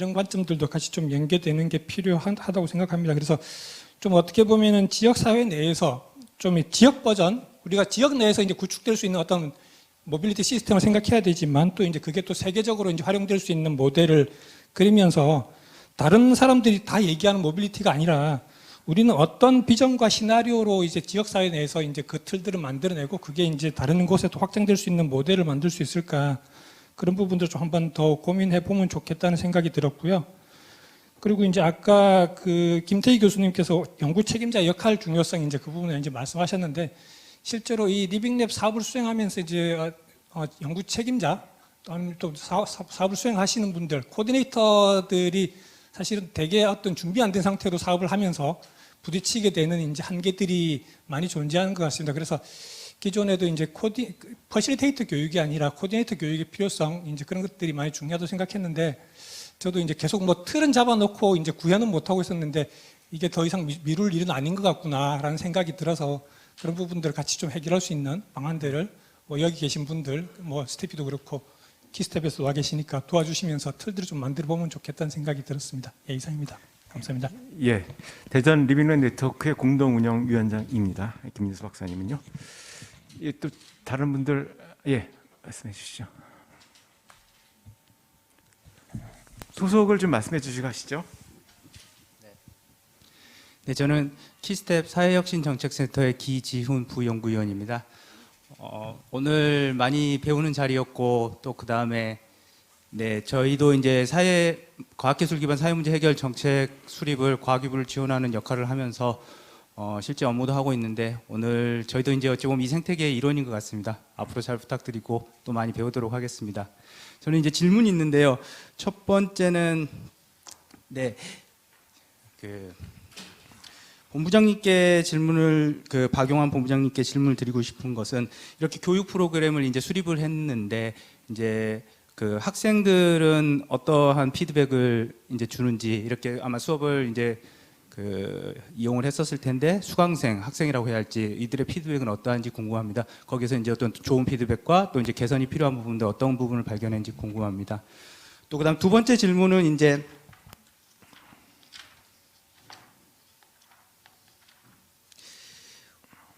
이런 관점들도 같이 좀 연계되는 게 필요하다고 생각합니다. 그래서 좀 어떻게 보면은 지역 사회 내에서 좀 지역 버전, 우리가 지역 내에서 이제 구축될 수 있는 어떤 모빌리티 시스템을 생각해야 되지만 또 이제 그게 또 세계적으로 이제 활용될 수 있는 모델을 그리면서 다른 사람들이 다 얘기하는 모빌리티가 아니라 우리는 어떤 비전과 시나리오로 이제 지역 사회 내에서 이제 그 틀들을 만들어내고 그게 이제 다른 곳에 또 확장될 수 있는 모델을 만들 수 있을까, 그런 부분들 좀 한번 더 고민해 보면 좋겠다는 생각이 들었고요. 그리고 이제 아까 그 김태희 교수님께서 연구 책임자 역할 중요성 이제 그 부분에 이제 말씀하셨는데, 실제로 이 리빙랩 사업을 수행하면서 이제 연구 책임자 또 사업을 수행하시는 분들, 코디네이터들이 사실은 되게 어떤 준비 안 된 상태로 사업을 하면서 부딪히게 되는 이제 한계들이 많이 존재하는 것 같습니다. 그래서 기존에도 이제 퍼실리테이터 교육이 아니라 코디네이터 교육의 필요성, 이제 그런 것들이 많이 중요하다고 생각했는데, 저도 이제 계속 뭐 틀은 잡아놓고 이제 구현은 못 하고 있었는데 이게 더 이상 미룰 일은 아닌 것 같구나라는 생각이 들어서 그런 부분들을 같이 좀 해결할 수 있는 방안들을 뭐 여기 계신 분들, 뭐 스태피도 그렇고 키스텝에서 와 계시니까 도와주시면서 틀들을 좀 만들어 보면 좋겠다는 생각이 들었습니다. 예, 이상입니다. 감사합니다. 예, 대전 리빙랩 네트워크의 공동운영위원장입니다. 김민수 박사님은요. 예, 또 다른 분들 말씀해 주시죠. 소속을 좀 말씀해 주시고 하시죠. 네, 저는 키스텝 사회혁신정책센터의 기지훈 부연구위원입니다. 오늘 많이 배우는 자리였고 또 그 다음에 저희도 이제 과학기술 기반 사회문제 해결 정책 수립을 과기부를 지원하는 역할을 하면서 실제 업무도 하고 있는데, 오늘 저희도 이제 어찌 보면 이 생태계의 일원인 것 같습니다. 앞으로 잘 부탁드리고 또 많이 배우도록 하겠습니다. 저는 이제 질문이 있는데요. 첫 번째는 본부장님께 질문을 박용환 본부장님께 질문을 드리고 싶은 것은, 이렇게 교육 프로그램을 이제 수립을 했는데 이제 그 학생들은 어떠한 피드백을 이제 주는지, 이렇게 아마 수업을 이제 이용을 했었을 텐데 수강생, 학생이라고 해야 할지 이들의 피드백은 어떠한지 궁금합니다. 거기서 이제 어떤 좋은 피드백과 또 이제 개선이 필요한 부분들 어떤 부분을 발견했는지 궁금합니다. 또 그다음 두 번째 질문은 이제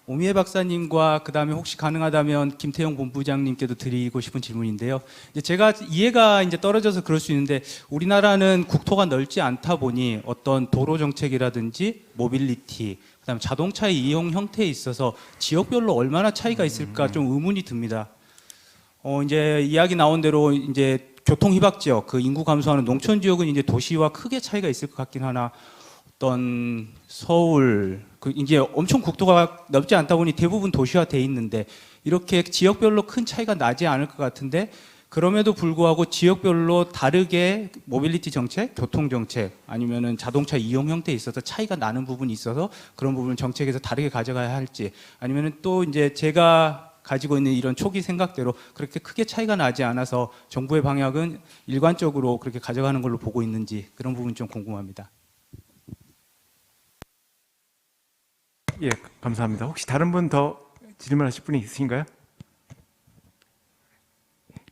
오미애 박사님과 그다음에 혹시 가능하다면 김태형 본부장님께도 드리고 싶은 질문인데요. 이제 제가 이해가 이제 떨어져서 그럴 수 있는데, 우리나라는 국토가 넓지 않다 보니 어떤 도로 정책이라든지 모빌리티, 그다음에 자동차의 이용 형태에 있어서 지역별로 얼마나 차이가 있을까 좀 의문이 듭니다. 이제 이야기 나온 대로 이제 교통 희박 지역, 그 인구 감소하는 농촌 지역은 이제 도시와 크게 차이가 있을 것 같긴 하나, 어떤 서울, 이제 엄청 국토가 넓지 않다 보니 대부분 도시화돼 있는데 이렇게 지역별로 큰 차이가 나지 않을 것 같은데, 그럼에도 불구하고 지역별로 다르게 모빌리티 정책, 교통 정책, 아니면은 자동차 이용 형태에 있어서 차이가 나는 부분이 있어서 그런 부분을 정책에서 다르게 가져가야 할지, 아니면은 또 이제 제가 가지고 있는 이런 초기 생각대로 그렇게 크게 차이가 나지 않아서 정부의 방향은 일관적으로 그렇게 가져가는 걸로 보고 있는지, 그런 부분 좀 궁금합니다. 예, 감사합니다. 혹시 다른 분 더 질문하실 분이 있으신가요?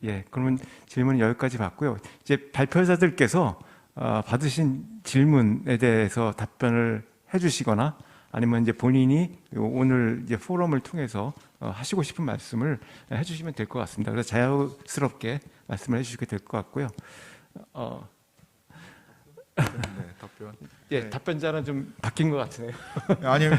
예, 그러면 질문은 여기까지 받고요. 이제 발표자들께서 받으신 질문에 대해서 답변을 해주시거나 아니면 이제 본인이 오늘 이제 포럼을 통해서 하시고 싶은 말씀을 해주시면 될 것 같습니다. 그래서 자유스럽게 말씀을 해주시게 될 것 같고요. 답변. 예, 답변자는 좀 바뀐 것 같으네요. 아니요.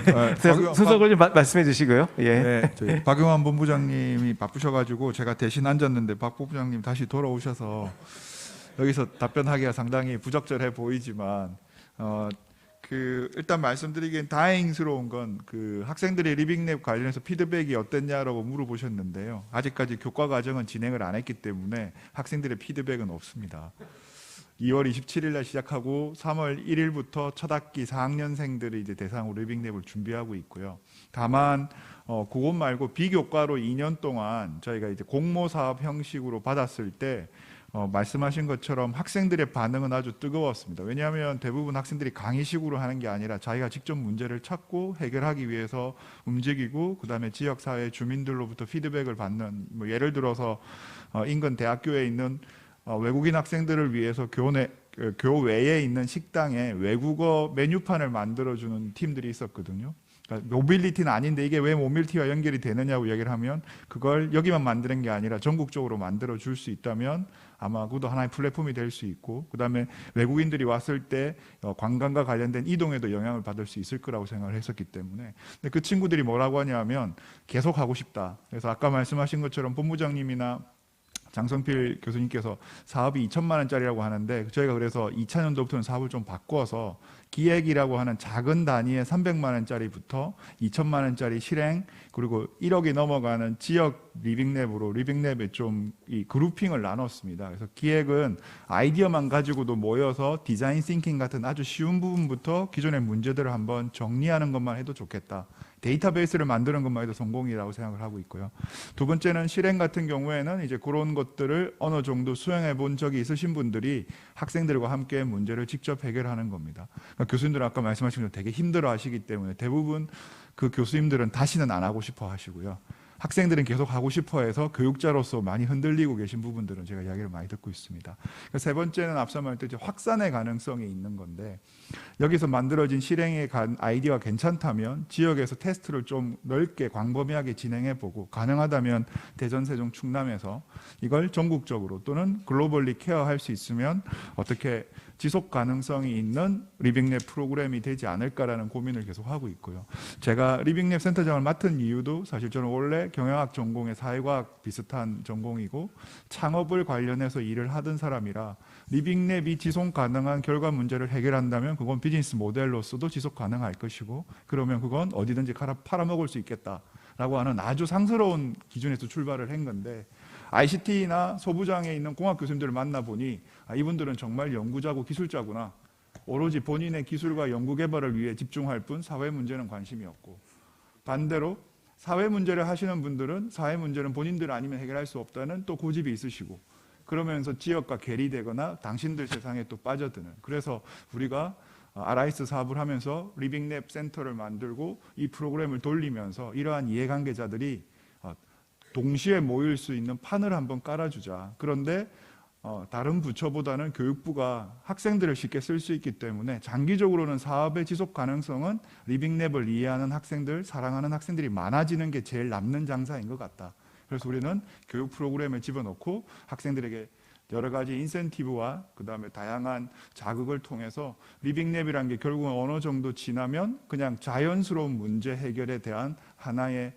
소속을 좀 말씀해 주시고요. 예. 네, 저희 박용환 본부장님이 바쁘셔가지고 제가 대신 앉았는데 박 본부장님 다시 돌아오셔서 여기서 답변하기가 상당히 부적절해 보이지만 일단 말씀드리기엔 다행스러운 건 학생들의 리빙랩 관련해서 피드백이 어땠냐라고 물어보셨는데요. 아직까지 교과 과정은 진행을 안 했기 때문에 학생들의 피드백은 없습니다. 2월 27일 날 시작하고 3월 1일부터 첫 학기 4학년생들을 이제 대상으로 리빙랩을 준비하고 있고요. 다만 그것 말고 비교과로 2년 동안 저희가 이제 공모 사업 형식으로 받았을 때 말씀하신 것처럼 학생들의 반응은 아주 뜨거웠습니다. 왜냐하면 대부분 학생들이 강의식으로 하는 게 아니라 자기가 직접 문제를 찾고 해결하기 위해서 움직이고, 그다음에 지역사회 주민들로부터 피드백을 받는, 뭐 예를 들어서 인근 대학교에 있는 외국인 학생들을 위해서 교내 그 교외에 있는 식당에 외국어 메뉴판을 만들어주는 팀들이 있었거든요. 그러니까 모빌리티는 아닌데 이게 왜 모빌리티와 연결이 되느냐고 얘기를 하면 그걸 여기만 만드는 게 아니라 전국적으로 만들어 줄 수 있다면 아마 그것도 하나의 플랫폼이 될 수 있고, 그다음에 외국인들이 왔을 때 관광과 관련된 이동에도 영향을 받을 수 있을 거라고 생각을 했었기 때문에. 근데 그 친구들이 뭐라고 하냐면 계속 하고 싶다. 그래서 아까 말씀하신 것처럼 본부장님이나 장성필 교수님께서 사업이 2천만 원짜리라고 하는데, 저희가 그래서 2000년도부터는 사업을 좀 바꿔서 기획이라고 하는 작은 단위의 300만 원짜리부터 2천만 원짜리 실행, 그리고 1억이 넘어가는 지역 리빙랩으로 리빙랩에 좀 이 그룹핑을 나눴습니다. 그래서 기획은 아이디어만 가지고도 모여서 디자인 싱킹 같은 아주 쉬운 부분부터 기존의 문제들을 한번 정리하는 것만 해도 좋겠다. 데이터베이스를 만드는 것만 해도 성공이라고 생각을 하고 있고요. 두 번째는 실행 같은 경우에는 이제 그런 것들을 어느 정도 수행해 본 적이 있으신 분들이 학생들과 함께 문제를 직접 해결하는 겁니다. 그러니까 교수님들은 아까 말씀하신 것처럼 되게 힘들어 하시기 때문에 대부분 그 교수님들은 다시는 안 하고 싶어 하시고요. 학생들은 계속 하고 싶어 해서 교육자로서 많이 흔들리고 계신 부분들은 제가 이야기를 많이 듣고 있습니다. 세 번째는 앞서 말했듯이 확산의 가능성이 있는 건데, 여기서 만들어진 실행의 아이디어가 괜찮다면 지역에서 테스트를 좀 넓게 광범위하게 진행해보고 가능하다면 대전, 세종, 충남에서 이걸 전국적으로 또는 글로벌리 케어할 수 있으면 어떻게 지속 가능성이 있는 리빙랩 프로그램이 되지 않을까라는 고민을 계속 하고 있고요. 제가 리빙랩 센터장을 맡은 이유도 사실 저는 원래 경영학 전공의 사회과학 비슷한 전공이고 창업을 관련해서 일을 하던 사람이라 리빙랩이 지속 가능한 결과 문제를 해결한다면 그건 비즈니스 모델로서도 지속 가능할 것이고, 그러면 그건 어디든지 팔아먹을 수 있겠다라고 하는 아주 상스러운 기준에서 출발을 한 건데, ICT나 소부장에 있는 공학 교수님들을 만나보니 이분들은 정말 연구자고 기술자구나. 오로지 본인의 기술과 연구 개발을 위해 집중할 뿐 사회 문제는 관심이 없고, 반대로 사회 문제를 하시는 분들은 사회 문제는 본인들 아니면 해결할 수 없다는 또 고집이 있으시고, 그러면서 지역과 괴리되거나 당신들 세상에 또 빠져드는. 그래서 우리가 RIS 사업을 하면서 리빙랩 센터를 만들고 이 프로그램을 돌리면서 이러한 이해관계자들이 동시에 모일 수 있는 판을 한번 깔아주자. 그런데 다른 부처보다는 교육부가 학생들을 쉽게 쓸 수 있기 때문에 장기적으로는 사업의 지속 가능성은 리빙랩을 이해하는 학생들, 사랑하는 학생들이 많아지는 게 제일 남는 장사인 것 같다. 그래서 우리는 교육 프로그램에 집어넣고 학생들에게 여러 가지 인센티브와 그다음에 다양한 자극을 통해서 리빙랩이라는 게 결국은 어느 정도 지나면 그냥 자연스러운 문제 해결에 대한 하나의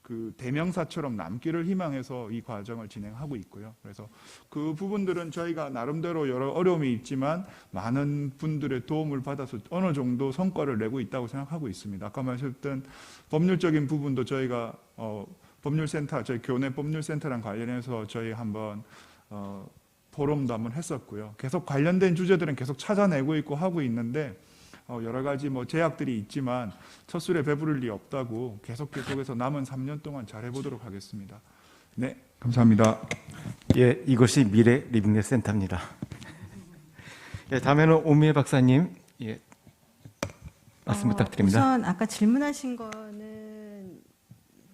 그 대명사처럼 남기를 희망해서 이 과정을 진행하고 있고요. 그래서 그 부분들은 저희가 나름대로 여러 어려움이 있지만 많은 분들의 도움을 받아서 어느 정도 성과를 내고 있다고 생각하고 있습니다. 아까 말씀드렸던 법률적인 부분도 저희가 법률센터, 저희 교내 법률센터랑 관련해서 저희 한번 포럼도 한번 했었고요. 계속 관련된 주제들은 계속 찾아내고 있고 하고 있는데 여러 가지 제약들이 있지만 첫 술에 배부를 리 없다고 계속해서 남은 3년 동안 잘해보도록 하겠습니다. 네, 감사합니다. 예, 이것이 미래 리빙랩 센터입니다. 예, 다음에는 오미애 박사님, 예, 말씀 부탁드립니다. 우선 아까 질문하신 거는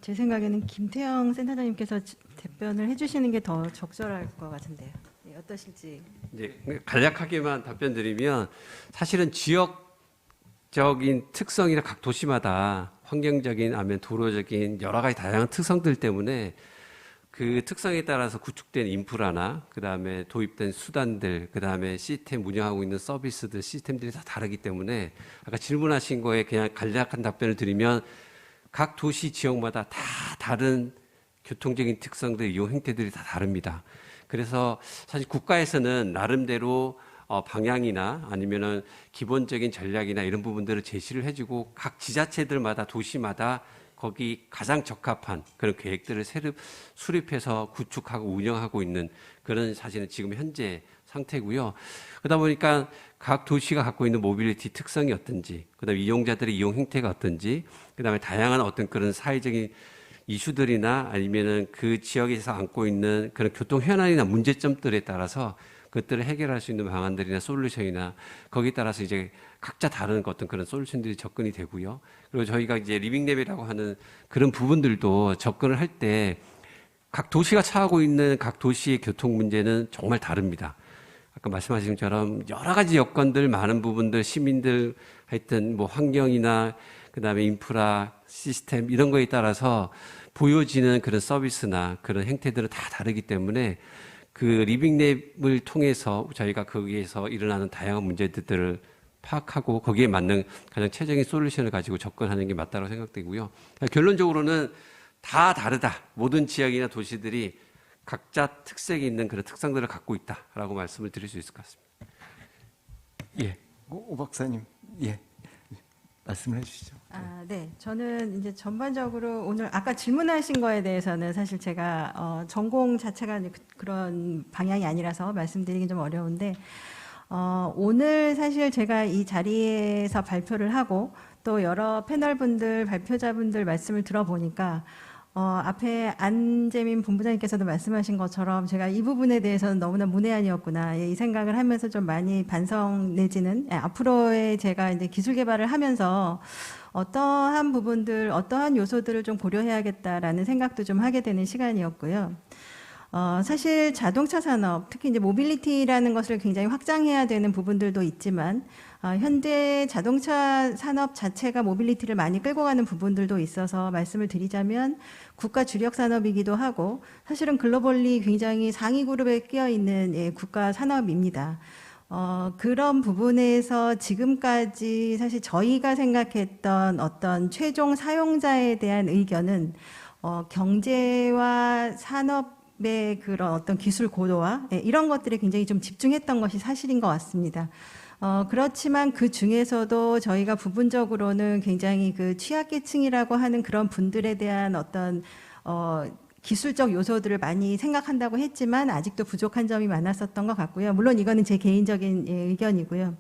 제 생각에는 김태형 센터장님께서 답변을 해주시는 게 더 적절할 것 같은데요. 예, 어떠실지. 네, 간략하게만 답변드리면 사실은 지역적인 특성이나 각 도시마다 환경적인 아니면 도로적인 여러 가지 다양한 특성들 때문에 그 특성에 따라서 구축된 인프라나 그다음에 도입된 수단들, 그다음에 시스템 운영하고 있는 서비스들, 시스템들이 다 다르기 때문에 아까 질문하신 거에 그냥 간략한 답변을 드리면 각 도시 지역마다 다 다른 교통적인 특성들, 이용 행태들이 다 다릅니다. 그래서 사실 국가에서는 나름대로 방향이나 아니면은 기본적인 전략이나 이런 부분들을 제시를 해주고 각 지자체들마다 도시마다 거기 가장 적합한 그런 계획들을 수립해서 구축하고 운영하고 있는 그런 사실은 지금 현재 상태고요. 그러다 보니까 각 도시가 갖고 있는 모빌리티 특성이 어떤지, 그다음에 이용자들의 이용 행태가 어떤지, 그다음에 다양한 어떤 그런 사회적인 이슈들이나 아니면은 그 지역에서 안고 있는 그런 교통 현안이나 문제점들에 따라서 그것들을 해결할 수 있는 방안들이나 솔루션이나 거기에 따라서 이제 각자 다른 어떤 그런 솔루션들이 접근이 되고요. 그리고 저희가 이제 리빙랩이라고 하는 그런 부분들도 접근을 할 때 각 도시가 처하고 있는 각 도시의 교통 문제는 정말 다릅니다. 아까 말씀하신 것처럼 여러 가지 여건들, 많은 부분들, 시민들 하여튼 뭐 환경이나 그다음에 인프라, 시스템 이런 거에 따라서 보여지는 그런 서비스나 그런 행태들은 다 다르기 때문에 그 리빙랩을 통해서 저희가 거기에서 일어나는 다양한 문제들을 파악하고 거기에 맞는 가장 최적인 솔루션을 가지고 접근하는 게 맞다고 생각되고요. 결론적으로는 다 다르다. 모든 지역이나 도시들이 각자 특색이 있는 그런 특성들을 갖고 있다라고 말씀을 드릴 수 있을 것 같습니다. 예, 오 박사님, 예, 말씀을 해주시죠. 네. 저는 이제 전반적으로 오늘 아까 질문하신 거에 대해서는 사실 제가 전공 자체가 그런 방향이 아니라서 말씀드리긴 좀 어려운데 오늘 사실 제가 이 자리에서 발표를 하고 또 여러 패널분들, 발표자분들 말씀을 들어보니까 앞에 안재민 본부장님께서도 말씀하신 것처럼 제가 이 부분에 대해서는 너무나 문외한이었구나 이 생각을 하면서 좀 많이 반성 내지는 앞으로의 제가 이제 기술 개발을 하면서 어떠한 부분들, 어떠한 요소들을 좀 고려해야겠다라는 생각도 좀 하게 되는 시간이었고요. 사실 자동차 산업, 특히 이제 모빌리티라는 것을 굉장히 확장해야 되는 부분들도 있지만, 현재 자동차 산업 자체가 모빌리티를 많이 끌고 가는 부분들도 있어서 말씀을 드리자면, 국가 주력 산업이기도 하고, 사실은 글로벌리 굉장히 상위 그룹에 끼어 있는 국가 산업입니다. 그런 부분에서 지금까지 사실 저희가 생각했던 어떤 최종 사용자에 대한 의견은, 경제와 산업 그런 어떤 기술 고도화 이런 것들에 굉장히 좀 집중했던 것이 사실인 것 같습니다. 그렇지만 그 중에서도 저희가 부분적으로는 굉장히 그 취약계층이라고 하는 그런 분들에 대한 어떤 기술적 요소들을 많이 생각한다고 했지만 아직도 부족한 점이 많았었던 것 같고요. 물론 이거는 제 개인적인 의견이고요.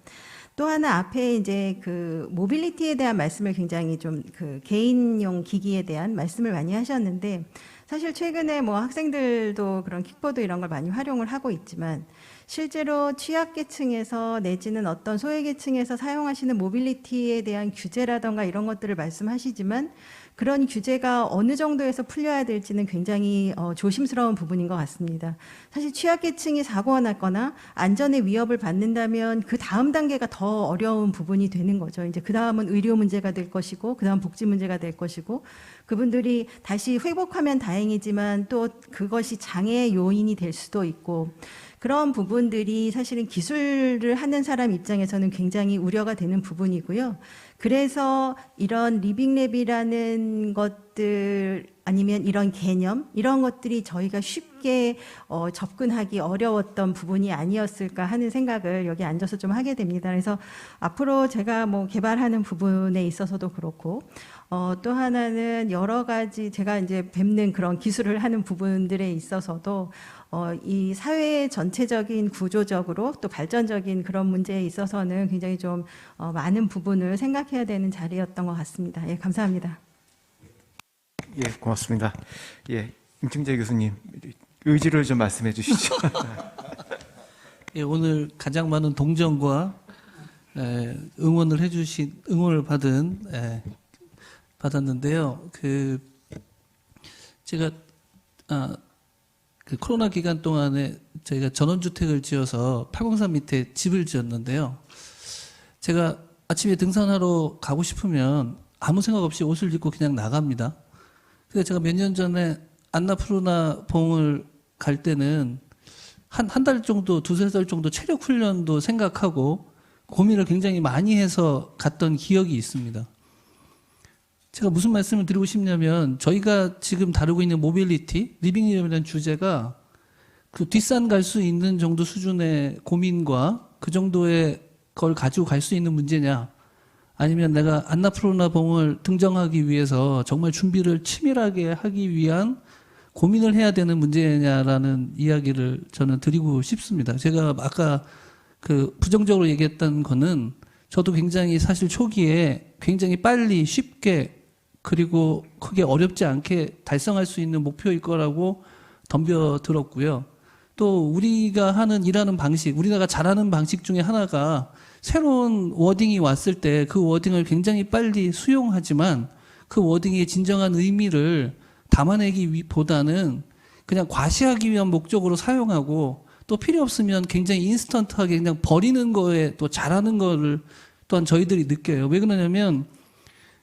또 하나 앞에 이제 그 모빌리티에 대한 말씀을 굉장히 좀 그 개인용 기기에 대한 말씀을 많이 하셨는데 사실 최근에 뭐 학생들도 그런 킥보드 이런 걸 많이 활용을 하고 있지만 실제로 취약계층에서 내지는 어떤 소외계층에서 사용하시는 모빌리티에 대한 규제라던가 이런 것들을 말씀하시지만 그런 규제가 어느 정도에서 풀려야 될지는 굉장히 조심스러운 부분인 것 같습니다. 사실 취약계층이 사고가 났거나 안전의 위협을 받는다면 그 다음 단계가 더 어려운 부분이 되는 거죠. 이제 그 다음은 의료 문제가 될 것이고 그 다음 복지 문제가 될 것이고 그분들이 다시 회복하면 다행이지만 또 그것이 장애의 요인이 될 수도 있고 그런 부분들이 사실은 기술을 하는 사람 입장에서는 굉장히 우려가 되는 부분이고요. 그래서 이런 리빙랩이라는 것들 아니면 이런 개념 이런 것들이 저희가 쉽게 접근하기 어려웠던 부분이 아니었을까 하는 생각을 여기 앉아서 좀 하게 됩니다. 그래서 앞으로 제가 뭐 개발하는 부분에 있어서도 그렇고 또 하나는 여러 가지 제가 이제 뵙는 그런 기술을 하는 부분들에 있어서도 이 사회의 전체적인 구조적으로 또 발전적인 그런 문제에 있어서는 굉장히 좀 많은 부분을 생각해야 되는 자리였던 것 같습니다. 예, 감사합니다. 예, 고맙습니다. 예, 임충재 교수님 의지를 좀 말씀해 주시죠. 예, 오늘 가장 많은 동정과 응원을 받았는데요. 제가 그 코로나 기간 동안에 저희가 전원주택을 지어서 803 밑에 집을 지었는데요. 제가 아침에 등산하러 가고 싶으면 아무 생각 없이 옷을 입고 그냥 나갑니다. 그래서 제가 몇 년 전에 안나푸르나 봉을 갈 때는 한 달 정도, 두세 달 정도 체력 훈련도 생각하고 고민을 굉장히 많이 해서 갔던 기억이 있습니다. 제가 무슨 말씀을 드리고 싶냐면 저희가 지금 다루고 있는 모빌리티, 리빙랩이라는 주제가 그 뒷산 갈 수 있는 정도 수준의 고민과 그 정도의 걸 가지고 갈 수 있는 문제냐 아니면 내가 안나푸르나 봉을 등정하기 위해서 정말 준비를 치밀하게 하기 위한 고민을 해야 되는 문제냐라는 이야기를 저는 드리고 싶습니다. 제가 아까 그 부정적으로 얘기했던 거는 저도 굉장히 사실 초기에 굉장히 빨리 쉽게 그리고 크게 어렵지 않게 달성할 수 있는 목표일 거라고 덤벼들었고요. 또 우리가 일하는 방식, 우리나라가 잘하는 방식 중에 하나가 새로운 워딩이 왔을 때 그 워딩을 굉장히 빨리 수용하지만 그 워딩의 진정한 의미를 담아내기 보다는 그냥 과시하기 위한 목적으로 사용하고 또 필요 없으면 굉장히 인스턴트하게 그냥 버리는 거에 또 잘하는 거를 또한 저희들이 느껴요. 왜 그러냐면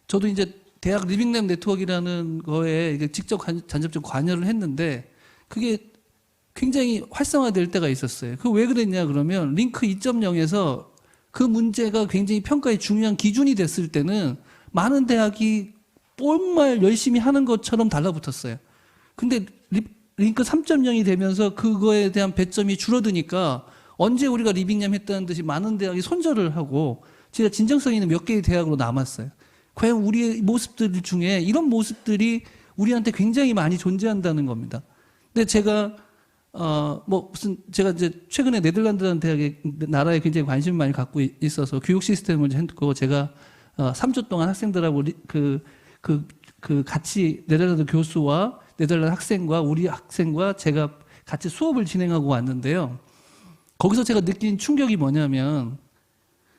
저도 이제 대학 리빙랩 네트워크라는 거에 이게 직접 간접적 관여를 했는데 그게 굉장히 활성화될 때가 있었어요. 그 왜 그랬냐 그러면 링크 2.0에서 그 문제가 굉장히 평가의 중요한 기준이 됐을 때는 많은 대학이 정말 열심히 하는 것처럼 달라붙었어요. 근데 링크 3.0이 되면서 그거에 대한 배점이 줄어드니까 언제 우리가 리빙랩 했다는 듯이 많은 대학이 손절을 하고 진짜 진정성 있는 몇 개의 대학으로 남았어요. 과연 우리의 모습들 중에 이런 모습들이 우리한테 굉장히 많이 존재한다는 겁니다. 근데 제가 제가 이제 최근에 네덜란드라는 대학에 나라에 굉장히 관심을 많이 갖고 있어서 교육 시스템을 했고 제가 3주 동안 학생들하고 같이 네덜란드 교수와 네덜란드 학생과 우리 학생과 제가 같이 수업을 진행하고 왔는데요. 거기서 제가 느낀 충격이 뭐냐면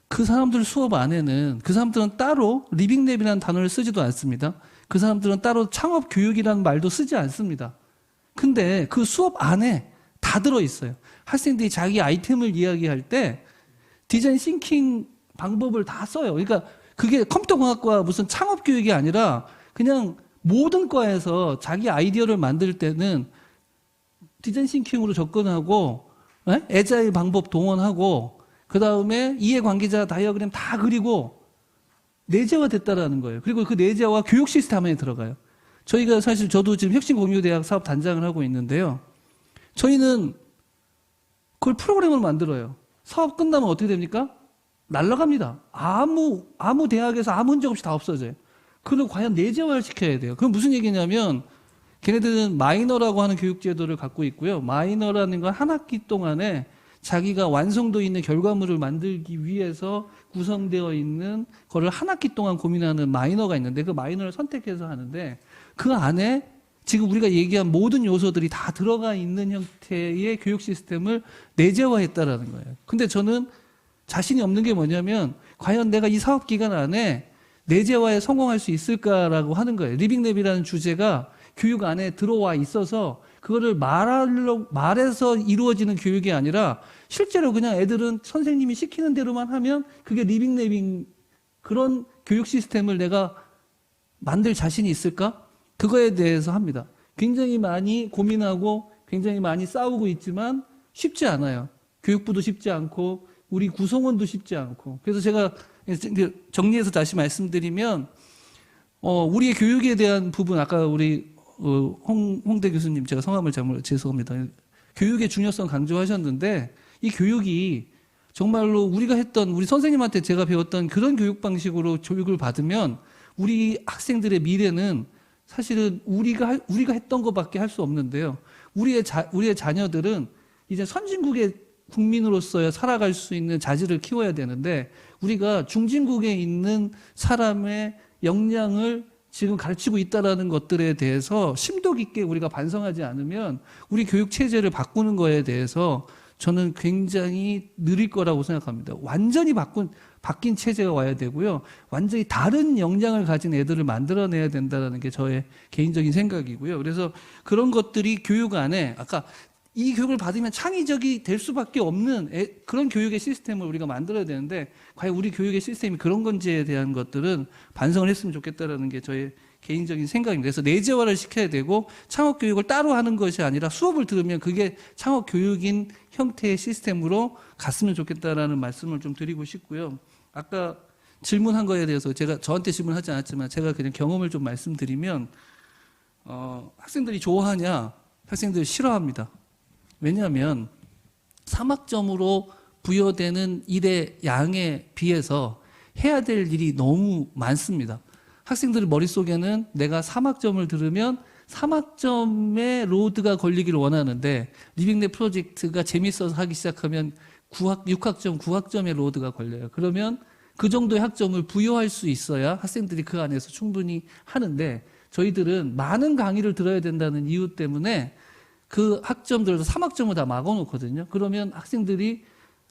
그 사람들 수업 안에는 그 사람들은 따로 리빙랩이라는 단어를 쓰지도 않습니다. 그 사람들은 따로 창업 교육이라는 말도 쓰지 않습니다. 근데 그 수업 안에 다 들어있어요. 학생들이 자기 아이템을 이야기할 때 디자인 싱킹 방법을 다 써요. 그러니까 그게 컴퓨터공학과 무슨 창업 교육이 아니라 그냥 모든 과에서 자기 아이디어를 만들 때는 디자인 싱킹으로 접근하고 애자일 방법 동원하고 그 다음에 이해관계자 다이어그램 다 그리고 내재화 됐다라는 거예요. 그리고 그 내재화 교육 시스템 안에 들어가요. 저희가 사실 저도 지금 혁신공유대학 사업 단장을 하고 있는데요. 저희는 그걸 프로그램으로 만들어요. 사업 끝나면 어떻게 됩니까? 날아갑니다. 아무 대학에서 아무 흔적 없이 다 없어져요. 그걸 과연 내재화를 시켜야 돼요. 그건 무슨 얘기냐면 걔네들은 마이너라고 하는 교육 제도를 갖고 있고요. 마이너라는 건 한 학기 동안에 자기가 완성도 있는 결과물을 만들기 위해서 구성되어 있는 거를 한 학기 동안 고민하는 마이너가 있는데 그 마이너를 선택해서 하는데 그 안에 지금 우리가 얘기한 모든 요소들이 다 들어가 있는 형태의 교육 시스템을 내재화했다라는 거예요. 근데 저는 자신이 없는 게 뭐냐면 과연 내가 이 사업 기간 안에 내재화에 성공할 수 있을까라고 하는 거예요. 리빙랩이라는 주제가 교육 안에 들어와 있어서 그거를 말해서 이루어지는 교육이 아니라 실제로 그냥 애들은 선생님이 시키는 대로만 하면 그게 리빙랩인 그런 교육 시스템을 내가 만들 자신이 있을까? 그거에 대해서 합니다. 굉장히 많이 고민하고 굉장히 많이 싸우고 있지만 쉽지 않아요. 교육부도 쉽지 않고 우리 구성원도 쉽지 않고. 그래서 제가 정리해서 다시 말씀드리면 우리의 교육에 대한 부분 아까 우리 홍대 교수님 제가 성함을 잘못 죄송합니다. 교육의 중요성 강조하셨는데 이 교육이 정말로 우리가 했던 우리 선생님한테 제가 배웠던 그런 교육 방식으로 교육을 받으면 우리 학생들의 미래는 사실은 우리가 했던 것밖에 할 수 없는데요. 우리의 자녀들은 이제 선진국의 국민으로서 살아갈 수 있는 자질을 키워야 되는데 우리가 중진국에 있는 사람의 역량을 지금 가르치고 있다라는 것들에 대해서 심도 깊게 우리가 반성하지 않으면 우리 교육 체제를 바꾸는 거에 대해서 저는 굉장히 느릴 거라고 생각합니다. 완전히 바뀐 체제가 와야 되고요. 완전히 다른 역량을 가진 애들을 만들어내야 된다는 게 저의 개인적인 생각이고요. 그래서 그런 것들이 교육 안에 아까 이 교육을 받으면 창의적이 될 수밖에 없는 그런 교육의 시스템을 우리가 만들어야 되는데 과연 우리 교육의 시스템이 그런 건지에 대한 것들은 반성을 했으면 좋겠다라는 게 저의 개인적인 생각입니다. 그래서 내재화를 시켜야 되고 창업 교육을 따로 하는 것이 아니라 수업을 들으면 그게 창업 교육인 형태의 시스템으로 갔으면 좋겠다라는 말씀을 좀 드리고 싶고요. 아까 질문한 거에 대해서 제가 저한테 질문하지 않았지만 제가 그냥 경험을 좀 말씀드리면 학생들이 좋아하냐? 학생들이 싫어합니다. 왜냐하면 3학점으로 부여되는 일의 양에 비해서 해야 될 일이 너무 많습니다. 학생들 머릿속에는 내가 3학점을 들으면 3학점의 로드가 걸리기를 원하는데 리빙랩 프로젝트가 재밌어서 하기 시작하면 6학점, 9학점의 로드가 걸려요. 그러면 그 정도의 학점을 부여할 수 있어야 학생들이 그 안에서 충분히 하는데 저희들은 많은 강의를 들어야 된다는 이유 때문에 그 학점들도 3학점을 다 막아놓거든요. 그러면 학생들이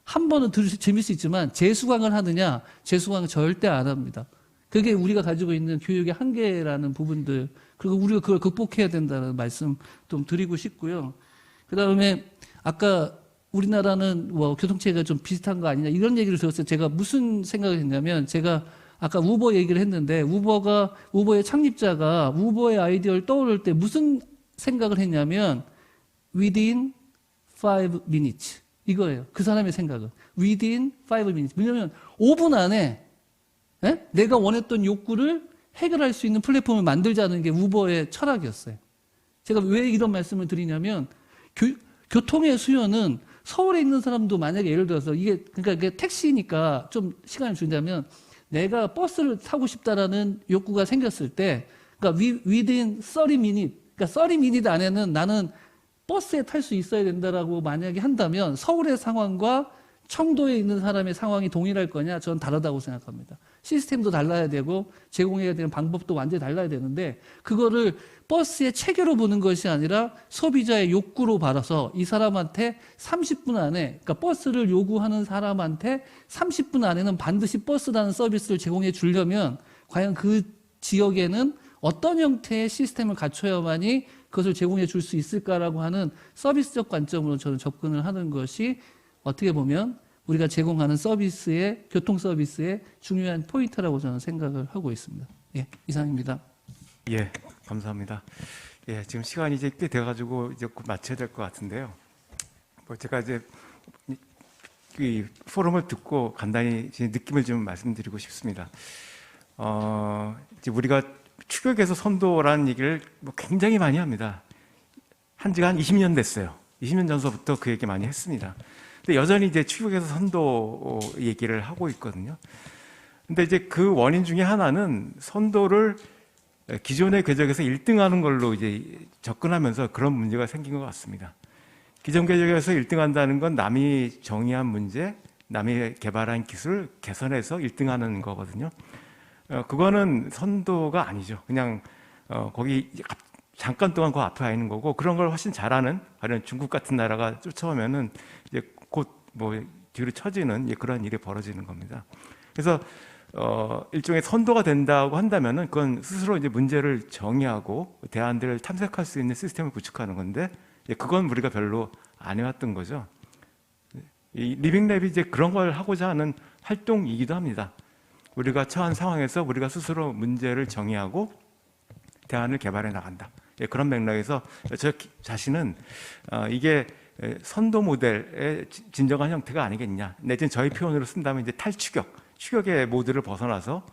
한 번은 재밌을 수 있지만 재수강을 하느냐? 재수강은 절대 안 합니다. 그게 우리가 가지고 있는 교육의 한계라는 부분들, 그리고 우리가 그걸 극복해야 된다는 말씀 좀 드리고 싶고요. 그 다음에 아까 우리나라는 뭐 교통체계가 좀 비슷한 거 아니냐 이런 얘기를 들었어요. 제가 무슨 생각을 했냐면 제가 아까 우버 얘기를 했는데 우버의 창립자가 우버의 아이디어를 떠오를 때 무슨 생각을 했냐면 within 5 minutes 이거예요. 그 사람의 생각은 within 5 minutes. 왜냐하면 5분 안에 내가 원했던 욕구를 해결할 수 있는 플랫폼을 만들자는 게 우버의 철학이었어요. 제가 왜 이런 말씀을 드리냐면 교통의 수요는 서울에 있는 사람도 만약에 예를 들어서 그러니까 이게 택시니까 좀 시간을 준다면 내가 버스를 타고 싶다라는 욕구가 생겼을 때 그러니까 within 30 minutes 그러니까 30 minutes 안에는 나는 버스에 탈 수 있어야 된다라고 만약에 한다면 서울의 상황과 청도에 있는 사람의 상황이 동일할 거냐? 저는 다르다고 생각합니다. 시스템도 달라야 되고 제공해야 되는 방법도 완전히 달라야 되는데 그거를 버스의 체계로 보는 것이 아니라 소비자의 욕구로 받아서 이 사람한테 30분 안에 그러니까 버스를 요구하는 사람한테 30분 안에는 반드시 버스라는 서비스를 제공해 주려면 과연 그 지역에는 어떤 형태의 시스템을 갖춰야만이 그것을 제공해 줄 수 있을까라고 하는 서비스적 관점으로 저는 접근을 하는 것이 어떻게 보면 우리가 제공하는 서비스의 교통 서비스의 중요한 포인트라고 저는 생각을 하고 있습니다. 예, 이상입니다. 예, 감사합니다. 예, 지금 시간이 이제 꽤 돼가지고 이제 곧 마쳐야 될 것 같은데요. 뭐 제가 이제 이 포럼을 듣고 간단히 제 느낌을 좀 말씀드리고 싶습니다. 이제 우리가 추격에서 선도라는 얘기를 뭐 굉장히 많이 합니다. 한 지가 한 20년 됐어요. 20년 전서부터 그 얘기 많이 했습니다. 근데 여전히 이제 추격에서 선도 얘기를 하고 있거든요. 근데 이제 그 원인 중에 하나는 선도를 기존의 궤적에서 1등하는 걸로 이제 접근하면서 그런 문제가 생긴 것 같습니다. 기존 궤적에서 1등한다는 건 남이 정의한 문제, 남이 개발한 기술 개선해서 1등하는 거거든요. 그거는 선도가 아니죠. 그냥 거기 잠깐 동안 그 앞에 와 있는 거고 그런 걸 훨씬 잘하는 다른 중국 같은 나라가 쫓아오면은 이제 곧 뭐 뒤로 처지는 그런 일이 벌어지는 겁니다. 그래서 일종의 선도가 된다고 한다면은 그건 스스로 이제 문제를 정의하고 대안들을 탐색할 수 있는 시스템을 구축하는 건데 그건 우리가 별로 안 해왔던 거죠. 이 리빙랩이 이제 그런 걸 하고자 하는 활동이기도 합니다. 우리가 처한 상황에서 우리가 스스로 문제를 정의하고 대안을 개발해 나간다. 그런 맥락에서 저 자신은 이게 선도 모델의 진정한 형태가 아니겠냐. 내지는 저희 표현으로 쓴다면 이제 추격의 모드를 벗어나서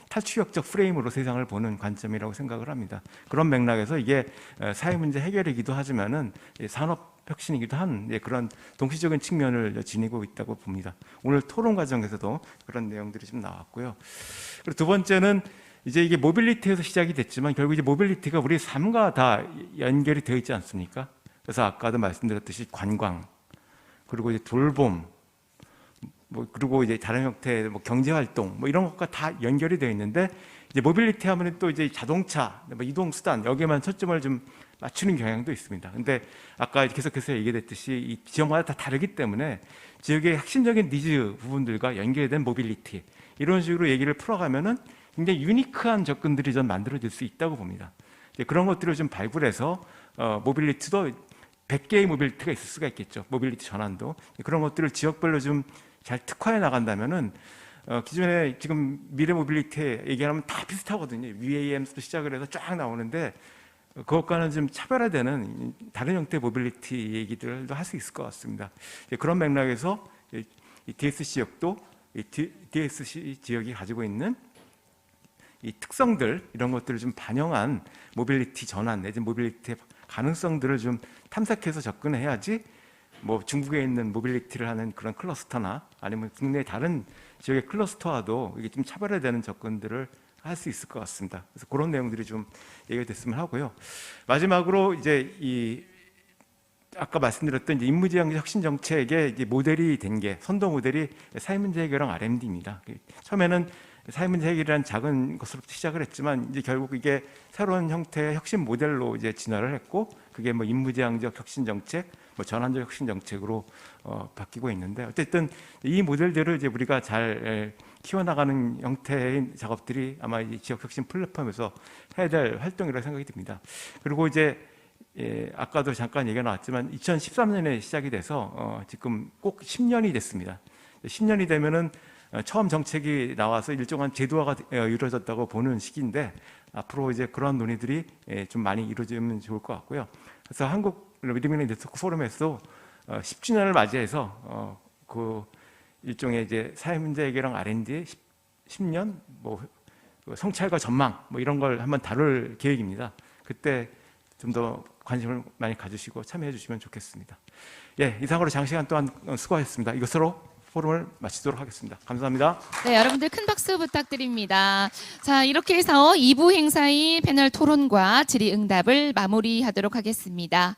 탈추격적 프레임으로 세상을 보는 관점이라고 생각을 합니다. 그런 맥락에서 이게 사회 문제 해결이기도 하지만은 산업 혁신이기도 한 그런 동시적인 측면을 지니고 있다고 봅니다. 오늘 토론 과정에서도 그런 내용들이 좀 나왔고요. 그리고 두 번째는 이제 이게 모빌리티에서 시작이 됐지만 결국 이제 모빌리티가 우리 삶과 다 연결이 되어 있지 않습니까? 그래서 아까도 말씀드렸듯이 관광, 그리고 이제 돌봄, 뭐 그리고 이제 다른 형태의 뭐 경제 활동, 뭐 이런 것과 다 연결이 되어 있는데 이제 모빌리티 하면 또 이제 자동차, 뭐 이동 수단 여기에만 초점을 좀 맞추는 경향도 있습니다. 근데 아까 계속해서 얘기됐듯이 이 지역마다 다 다르기 때문에 지역의 핵심적인 니즈 부분들과 연결된 모빌리티 이런 식으로 얘기를 풀어가면은 굉장히 유니크한 접근들이 좀 만들어질 수 있다고 봅니다. 그런 것들을 좀 발굴해서 모빌리티도 100개의 모빌리티가 있을 수가 있겠죠. 모빌리티 전환도 그런 것들을 지역별로 좀 잘 특화해 나간다면은 기존에 지금 미래 모빌리티 얘기하면 다 비슷하거든요. VAM도 시작을 해서 쫙 나오는데 그것과는 좀 차별화되는 다른 형태의 모빌리티 얘기들도 할 수 있을 것 같습니다. 그런 맥락에서 이 DSC 지역도 DSC 지역이 가지고 있는 이 특성들 이런 것들을 좀 반영한 모빌리티 전환 내지 모빌리티의 가능성들을 좀 탐색해서 접근해야지 뭐 중국에 있는 모빌리티를 하는 그런 클러스터나 아니면 국내 다른 지역의 클러스터와도 이게 좀 차별화되는 접근들을 할 수 있을 것 같습니다. 그래서 그런 내용들이 좀 얘기가 됐으면 하고요. 마지막으로 이제 이 아까 말씀드렸던 이제 인문지향적 혁신 정책의 이제 모델이 된 게 선도 모델이 사회문제 해결형 R&D입니다. 처음에는 사회문제 해결이라는 작은 것으로부터 시작을 했지만 이제 결국 이게 새로운 형태의 혁신 모델로 이제 진화를 했고 그게 뭐 인문지향적 혁신 정책, 뭐 전환적 혁신 정책으로 바뀌고 있는데 어쨌든 이 모델들을 이제 우리가 잘 키워나가는 형태의 작업들이 아마 이 지역 혁신 플랫폼에서 해야 될 활동이라고 생각이 듭니다. 그리고 이제 예, 아까도 잠깐 얘기가 나왔지만 2013년에 시작이 돼서 지금 꼭 10년이 됐습니다. 10년이 되면은 처음 정책이 나와서 일정한 제도화가 이루어졌다고 보는 시기인데 앞으로 이제 그러한 논의들이 좀 많이 이루어지면 좋을 것 같고요. 그래서 한국 리빙랩 네트워크 포럼에서 10주년을 맞이해서 그 일종의 이제 사회문제 해결랑 R&D 10년 뭐 성찰과 전망 뭐 이런 걸 한번 다룰 계획입니다. 그때 좀 더 관심을 많이 가주시고 참여해 주시면 좋겠습니다. 예, 이상으로 장시간 동안 수고하셨습니다. 이것으로 포럼을 마치도록 하겠습니다. 감사합니다. 네, 여러분들 큰 박수 부탁드립니다. 자, 이렇게 해서 2부 행사의 패널 토론과 질의응답을 마무리하도록 하겠습니다.